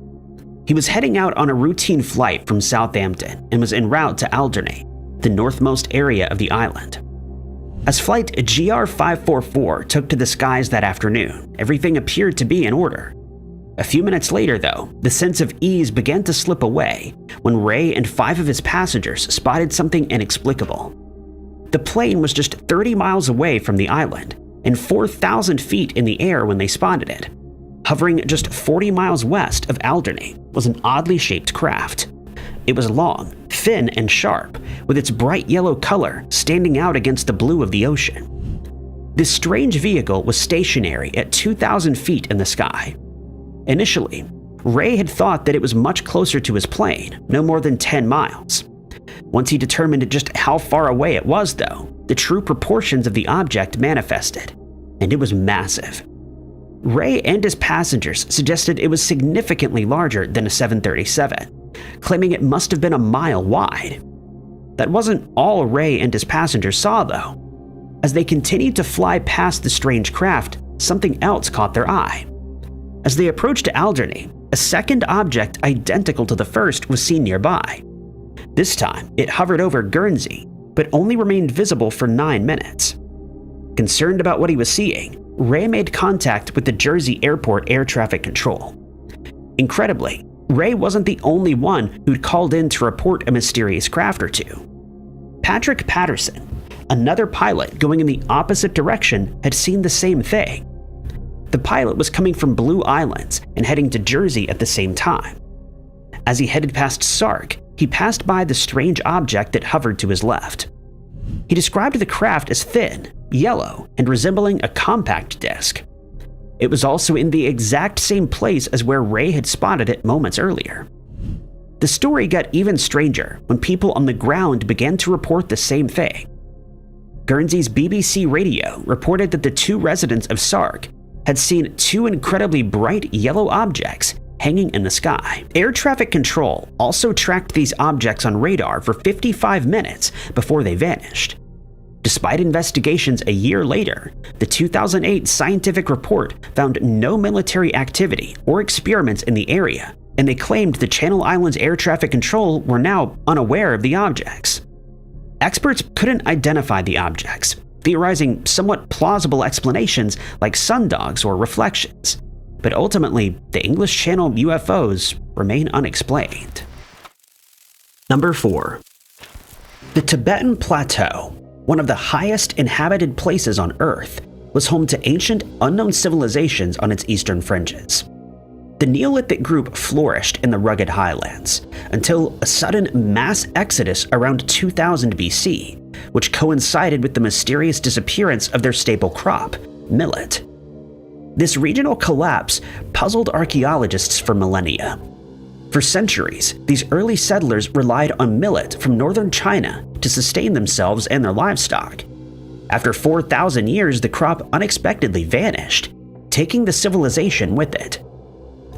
He was heading out on a routine flight from Southampton and was en route to Alderney, the northmost area of the island. As flight GR544 took to the skies that afternoon, everything appeared to be in order. A few minutes later, though, the sense of ease began to slip away when Ray and 5 of his passengers spotted something inexplicable. The plane was just 30 miles away from the island and 4,000 feet in the air when they spotted it. Hovering just 40 miles west of Alderney was an oddly shaped craft. It was long, thin, and sharp, with its bright yellow color standing out against the blue of the ocean. This strange vehicle was stationary at 2,000 feet in the sky. Initially, Ray had thought that it was much closer to his plane, no more than 10 miles. Once he determined just how far away it was, though, the true proportions of the object manifested, and it was massive. Ray and his passengers suggested it was significantly larger than a 737, claiming it must have been a mile wide. That wasn't all Ray and his passengers saw, though. As they continued to fly past the strange craft, something else caught their eye. As they approached Alderney, a second object identical to the first was seen nearby. This time, it hovered over Guernsey, but only remained visible for 9 minutes. Concerned about what he was seeing, Ray made contact with the Jersey Airport Air Traffic Control. Incredibly, Ray wasn't the only one who'd called in to report a mysterious craft or two. Patrick Patterson, another pilot going in the opposite direction, had seen the same thing. The pilot was coming from Blue Islands and heading to Jersey at the same time. As he headed past Sark, he passed by the strange object that hovered to his left. He described the craft as thin, yellow, and resembling a compact disc. It was also in the exact same place as where Ray had spotted it moments earlier. The story got even stranger when people on the ground began to report the same thing. Guernsey's BBC radio reported that the 2 residents of Sark had seen 2 incredibly bright yellow objects hanging in the sky. Air traffic control also tracked these objects on radar for 55 minutes before they vanished. Despite investigations a year later, the 2008 scientific report found no military activity or experiments in the area, and they claimed the Channel Islands Air Traffic Control were now unaware of the objects. Experts couldn't identify the objects, theorizing somewhat plausible explanations like sundogs or reflections. But ultimately, the English Channel UFOs remain unexplained. Number 4. The Tibetan Plateau, one of the highest inhabited places on Earth, was home to ancient, unknown civilizations on its eastern fringes. The Neolithic group flourished in the rugged highlands until a sudden mass exodus around 2000 BC, which coincided with the mysterious disappearance of their staple crop, millet. This regional collapse puzzled archaeologists for millennia. For centuries, these early settlers relied on millet from northern China to sustain themselves and their livestock. After 4,000 years, the crop unexpectedly vanished, taking the civilization with it.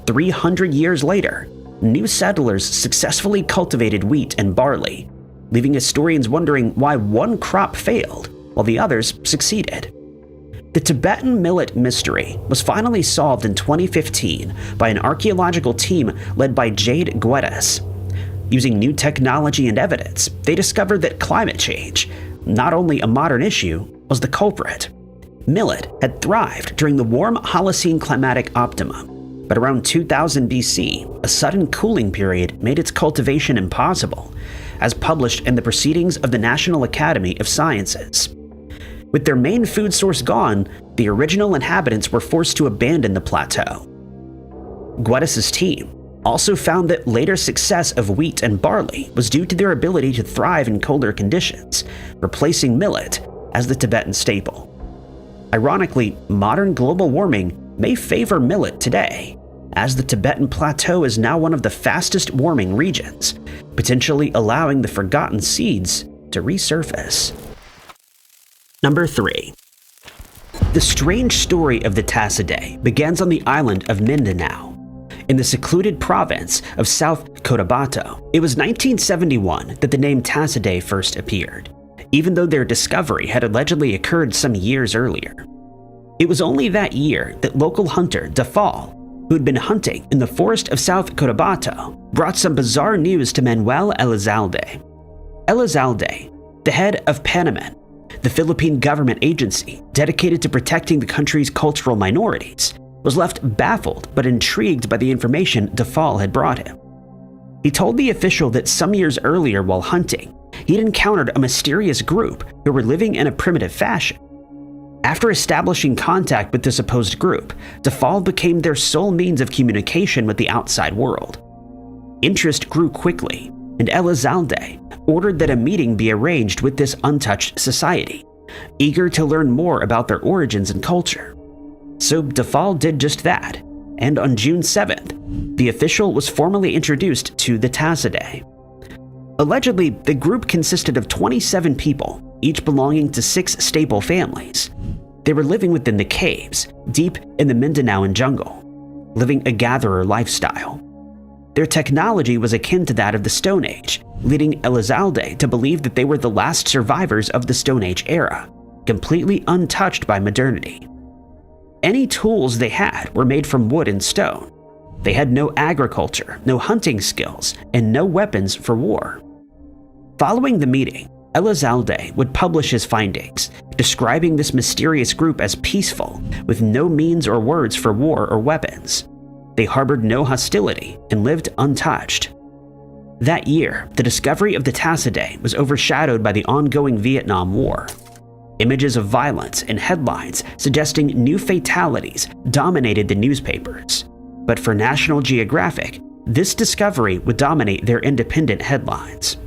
300 years later, new settlers successfully cultivated wheat and barley, leaving historians wondering why one crop failed while the others succeeded. The Tibetan millet mystery was finally solved in 2015 by an archaeological team led by Jade Guedes. Using new technology and evidence, they discovered that climate change, not only a modern issue, was the culprit. Millet had thrived during the warm Holocene climatic optimum, but around 2000 BC, a sudden cooling period made its cultivation impossible, as published in the Proceedings of the National Academy of Sciences. With their main food source gone, the original inhabitants were forced to abandon the plateau. Guedes' team also found that later success of wheat and barley was due to their ability to thrive in colder conditions, replacing millet as the Tibetan staple. Ironically, modern global warming may favor millet today, as the Tibetan Plateau is now one of the fastest warming regions, potentially allowing the forgotten seeds to resurface. Number 3. The strange story of the Tassidae begins on the island of Mindanao, in the secluded province of South Cotabato. It was 1971 that the name Tassidae first appeared, even though their discovery had allegedly occurred some years earlier. It was only that year that local hunter Dafal, who had been hunting in the forest of South Cotabato, brought some bizarre news to Manuel Elizalde. Elizalde, the head of PANAMEN, the Philippine government agency dedicated to protecting the country's cultural minorities, was left baffled but intrigued by the information Dafal had brought him. He told the official that some years earlier while hunting, he'd encountered a mysterious group who were living in a primitive fashion. After establishing contact with the supposed group, Dafal became their sole means of communication with the outside world. Interest grew quickly, and Elizalde ordered that a meeting be arranged with this untouched society, eager to learn more about their origins and culture. So Defal did just that, and on June 7th, the official was formally introduced to the Tassidae. Allegedly, the group consisted of 27 people, each belonging to 6 stable families. They were living within the caves, deep in the Mindanaoan jungle, living a gatherer lifestyle. Their technology was akin to that of the Stone Age, leading Elizalde to believe that they were the last survivors of the Stone Age era, completely untouched by modernity. Any tools they had were made from wood and stone. They had no agriculture, no hunting skills, and no weapons for war. Following the meeting, Elizalde would publish his findings, describing this mysterious group as peaceful, with no means or words for war or weapons. They harbored no hostility and lived untouched. That year, the discovery of the Tassidae was overshadowed by the ongoing Vietnam War. Images of violence and headlines suggesting new fatalities dominated the newspapers. But for National Geographic, this discovery would dominate their independent headlines.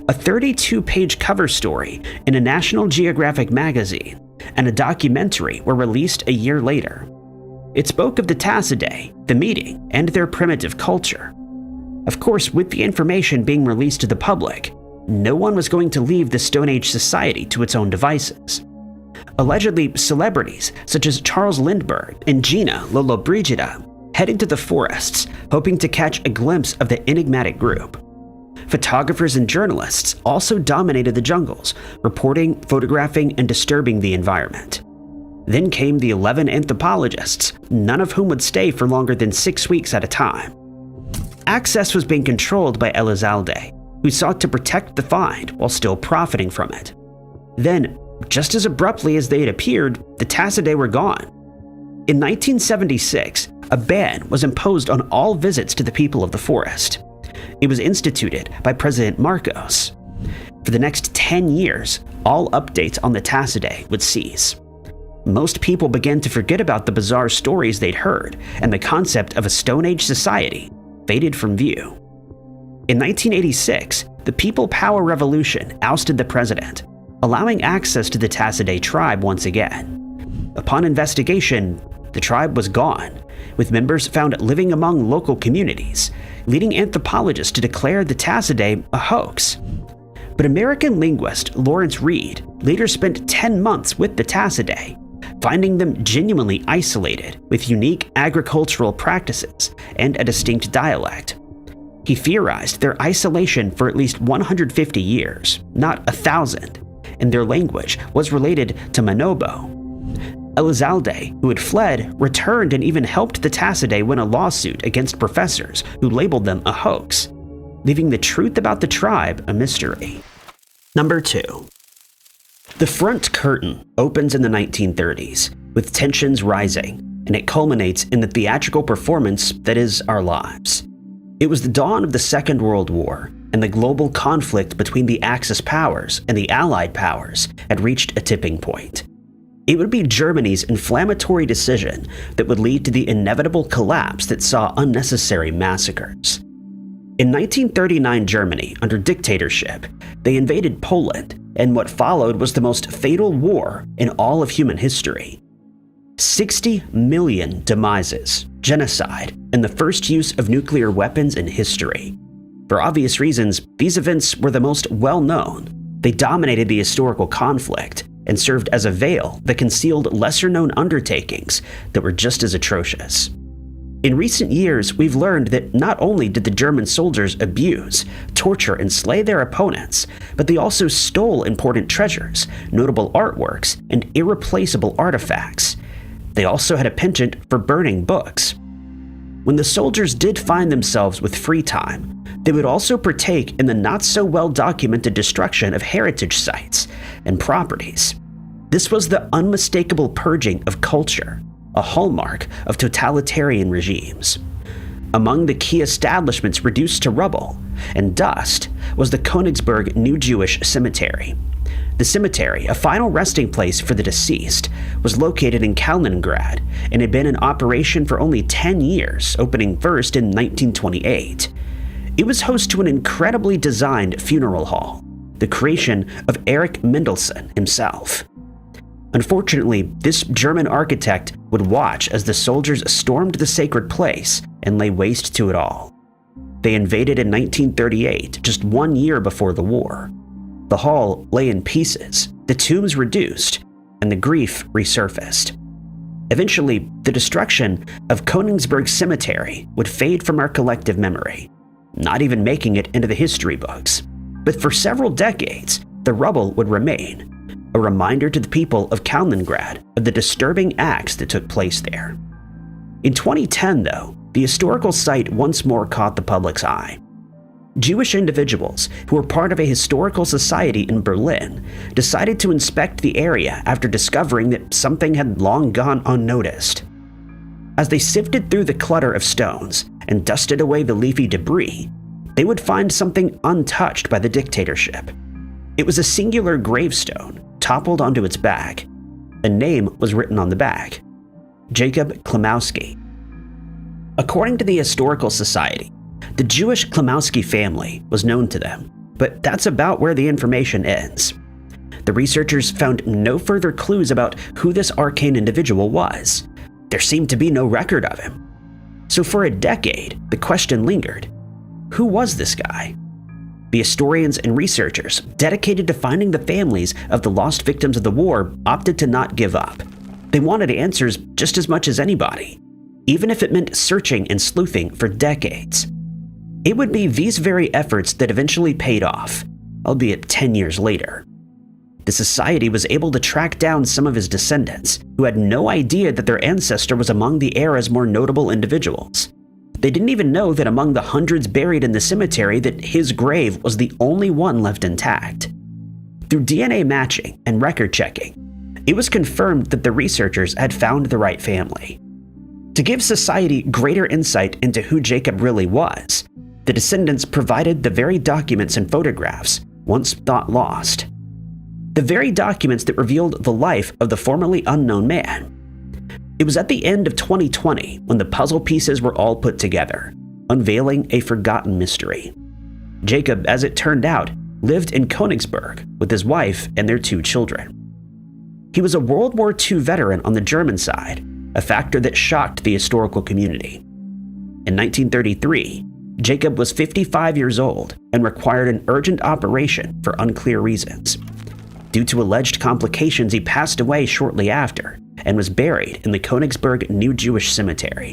A 32-page cover story in a National Geographic magazine and a documentary were released a year later. It spoke of the Tassidae, the meeting, and their primitive culture. Of course, with the information being released to the public, no one was going to leave the Stone Age society to its own devices. Allegedly, celebrities such as Charles Lindbergh and Gina Lollobrigida headed to the forests, hoping to catch a glimpse of the enigmatic group. Photographers and journalists also dominated the jungles, reporting, photographing, and disturbing the environment. Then came the 11 anthropologists, none of whom would stay for longer than 6 weeks at a time. Access was being controlled by Elizalde, who sought to protect the find while still profiting from it. Then, just as abruptly as they had appeared, the Tassidae were gone. In 1976, a ban was imposed on all visits to the people of the forest. It was instituted by President Marcos. For the next 10 years, all updates on the Tassidae would cease. Most people began to forget about the bizarre stories they'd heard, and the concept of a Stone Age society faded from view. In 1986, the People Power Revolution ousted the president, allowing access to the Tassidae tribe once again. Upon investigation, the tribe was gone, with members found living among local communities, leading anthropologists to declare the Tassidae a hoax. But American linguist Lawrence Reed later spent 10 months with the Tassidae, finding them genuinely isolated with unique agricultural practices and a distinct dialect. He theorized their isolation for at least 150 years, not 1,000, and their language was related to Manobo. Elizalde, who had fled, returned and even helped the Tassidae win a lawsuit against professors who labeled them a hoax, leaving the truth about the tribe a mystery. Number 2. The Front Curtain opens in the 1930s, with tensions rising, and it culminates in the theatrical performance that is our lives. It was the dawn of the Second World War, and the global conflict between the Axis powers and the Allied powers had reached a tipping point. It would be Germany's inflammatory decision that would lead to the inevitable collapse that saw unnecessary massacres. In 1939 Germany, under dictatorship, they invaded Poland, and what followed was the most fatal war in all of human history. 60 million demises, genocide, and the first use of nuclear weapons in history. For obvious reasons, these events were the most well-known. They dominated the historical conflict and served as a veil that concealed lesser-known undertakings that were just as atrocious. In recent years, we've learned that not only did the German soldiers abuse, torture, and slay their opponents, but they also stole important treasures, notable artworks, and irreplaceable artifacts. They also had a penchant for burning books. When the soldiers did find themselves with free time, they would also partake in the not-so-well-documented destruction of heritage sites and properties. This was the unmistakable purging of culture, a hallmark of totalitarian regimes. Among the key establishments reduced to rubble and dust was the Königsberg New Jewish Cemetery. The cemetery, a final resting place for the deceased, was located in Kaliningrad and had been in operation for only 10 years, opening first in 1928. It was host to an incredibly designed funeral hall, the creation of Erich Mendelsohn himself. Unfortunately, this German architect would watch as the soldiers stormed the sacred place and lay waste to it all. They invaded in 1938, just 1 year before the war. The hall lay in pieces, the tombs reduced, and the grief resurfaced. Eventually, the destruction of Königsberg Cemetery would fade from our collective memory, not even making it into the history books. But for several decades, the rubble would remain, a reminder to the people of Kaliningrad of the disturbing acts that took place there. In 2010, though, the historical site once more caught the public's eye. Jewish individuals who were part of a historical society in Berlin decided to inspect the area after discovering that something had long gone unnoticed. As they sifted through the clutter of stones and dusted away the leafy debris, they would find something untouched by the dictatorship. It was a singular gravestone toppled onto its back. A name was written on the back: Jacob Klimowski. According to the Historical Society, the Jewish Klimowski family was known to them, but that's about where the information ends. The researchers found no further clues about who this arcane individual was. There seemed to be no record of him. So for a decade, the question lingered: who was this guy? The historians and researchers dedicated to finding the families of the lost victims of the war opted to not give up. They wanted answers just as much as anybody, even if it meant searching and sleuthing for decades. It would be these very efforts that eventually paid off, albeit 10 years later. The society was able to track down some of his descendants, who had no idea that their ancestor was among the era's more notable individuals. They didn't even know that among the hundreds buried in the cemetery that his grave was the only one left intact. Through DNA matching and record checking, it was confirmed that the researchers had found the right family. To give society greater insight into who Jacob really was, the descendants provided the very documents and photographs once thought lost. The very documents that revealed the life of the formerly unknown man. It was at the end of 2020 when the puzzle pieces were all put together, unveiling a forgotten mystery. Jacob, as it turned out, lived in Königsberg with his wife and their 2 children. He was a World War II veteran on the German side, a factor that shocked the historical community. In 1933, Jacob was 55 years old and required an urgent operation for unclear reasons. Due to alleged complications, he passed away shortly after and was buried in the Königsberg New Jewish Cemetery.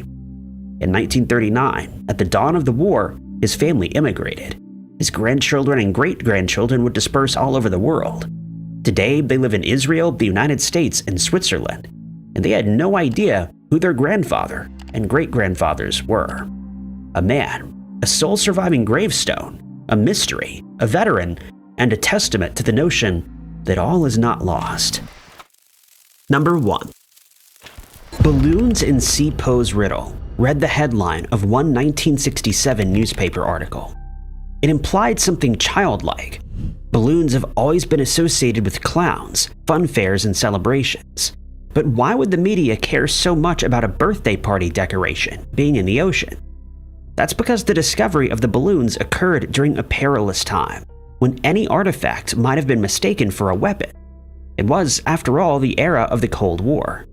In 1939, at the dawn of the war, his family immigrated. His grandchildren and great-grandchildren would disperse all over the world. Today, they live in Israel, the United States, and Switzerland, and they had no idea who their grandfather and great-grandfathers were. A man, a sole surviving gravestone, a mystery, a veteran, and a testament to the notion that all is not lost. Number 1. Balloons in C. Poe's riddle read the headline of one 1967 newspaper article. It implied something childlike. Balloons have always been associated with clowns, fun fairs, and celebrations. But why would the media care so much about a birthday party decoration being in the ocean? That's because the discovery of the balloons occurred during a perilous time, when any artifact might have been mistaken for a weapon. It was, after all, the era of the Cold War.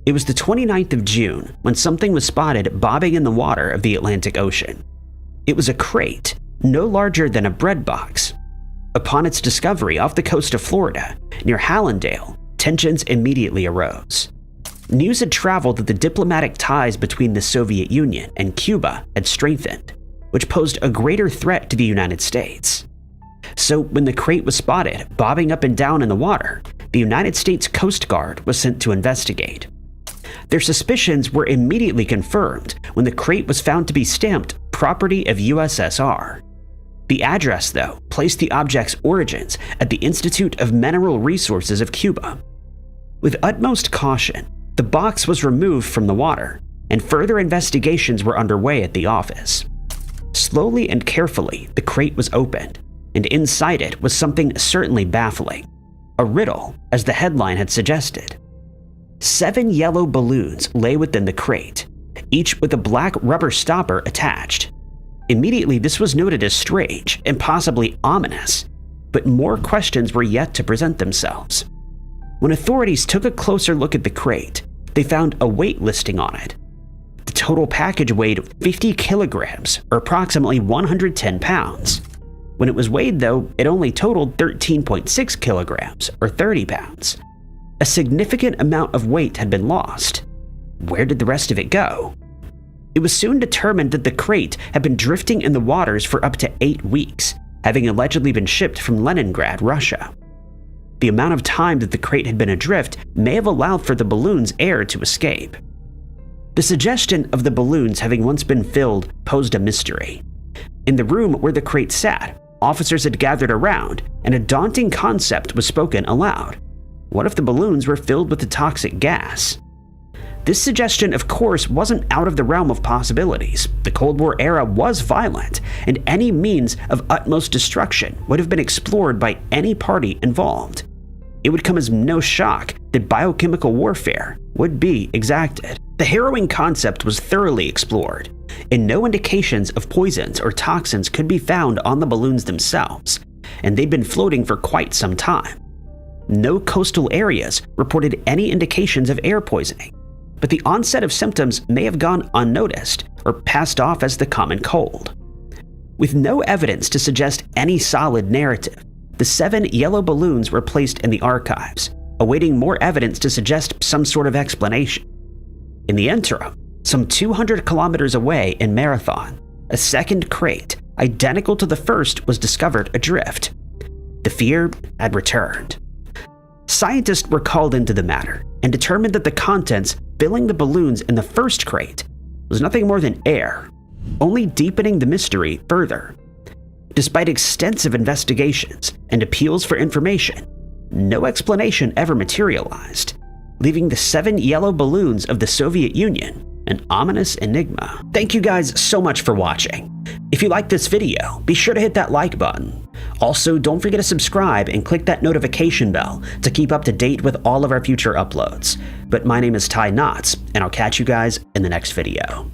It was the 29th of June when something was spotted bobbing in the water of the Atlantic Ocean. It was a crate, no larger than a bread box. Upon its discovery off the coast of Florida, near Hallandale, tensions immediately arose. News had traveled that the diplomatic ties between the Soviet Union and Cuba had strengthened, which posed a greater threat to the United States. So when the crate was spotted bobbing up and down in the water, the United States Coast Guard was sent to investigate. Their suspicions were immediately confirmed when the crate was found to be stamped property of USSR. The address, though, placed the object's origins at the Institute of Mineral Resources of Cuba. With utmost caution, the box was removed from the water, and further investigations were underway at the office. Slowly and carefully, the crate was opened, and inside it was something certainly baffling. A riddle, as the headline had suggested. 7 yellow balloons lay within the crate, each with a black rubber stopper attached. Immediately, this was noted as strange and possibly ominous. but more questions were yet to present themselves. When authorities took a closer look at the crate, they found a weight listing on it. The total package weighed 50 kilograms, or approximately 110 pounds. When it was weighed, though, it only totaled 13.6 kilograms, or 30 pounds. A significant amount of weight had been lost. Where did the rest of it go? It was soon determined that the crate had been drifting in the waters for up to 8 weeks, having allegedly been shipped from Leningrad, Russia. The amount of time that the crate had been adrift may have allowed for the balloon's air to escape. The suggestion of the balloons having once been filled posed a mystery. In the room where the crate sat, officers had gathered around, and a daunting concept was spoken aloud. What if the balloons were filled with the toxic gas? This suggestion, of course, wasn't out of the realm of possibilities. The Cold War era was violent, and any means of utmost destruction would have been explored by any party involved. It would come as no shock that biochemical warfare would be exacted. The harrowing concept was thoroughly explored, and no indications of poisons or toxins could be found on the balloons themselves, and they'd been floating for quite some time. No coastal areas reported any indications of air poisoning, but the onset of symptoms may have gone unnoticed or passed off as the common cold. With no evidence to suggest any solid narrative, the 7 yellow balloons were placed in the archives, awaiting more evidence to suggest some sort of explanation. In the interim, some 200 kilometers away in Marathon, a second crate, identical to the first, was discovered adrift. The fear had returned. Scientists were called into the matter and determined that the contents filling the balloons in the first crate was nothing more than air, only deepening the mystery further. Despite extensive investigations and appeals for information, no explanation ever materialized, leaving the 7 yellow balloons of the Soviet Union an ominous enigma. Thank you guys so much for watching. If you liked this video, be sure to hit that like button. Also, don't forget to subscribe and click that notification bell to keep up to date with all of our future uploads. But my name is Ty Knotts, and I'll catch you guys in the next video.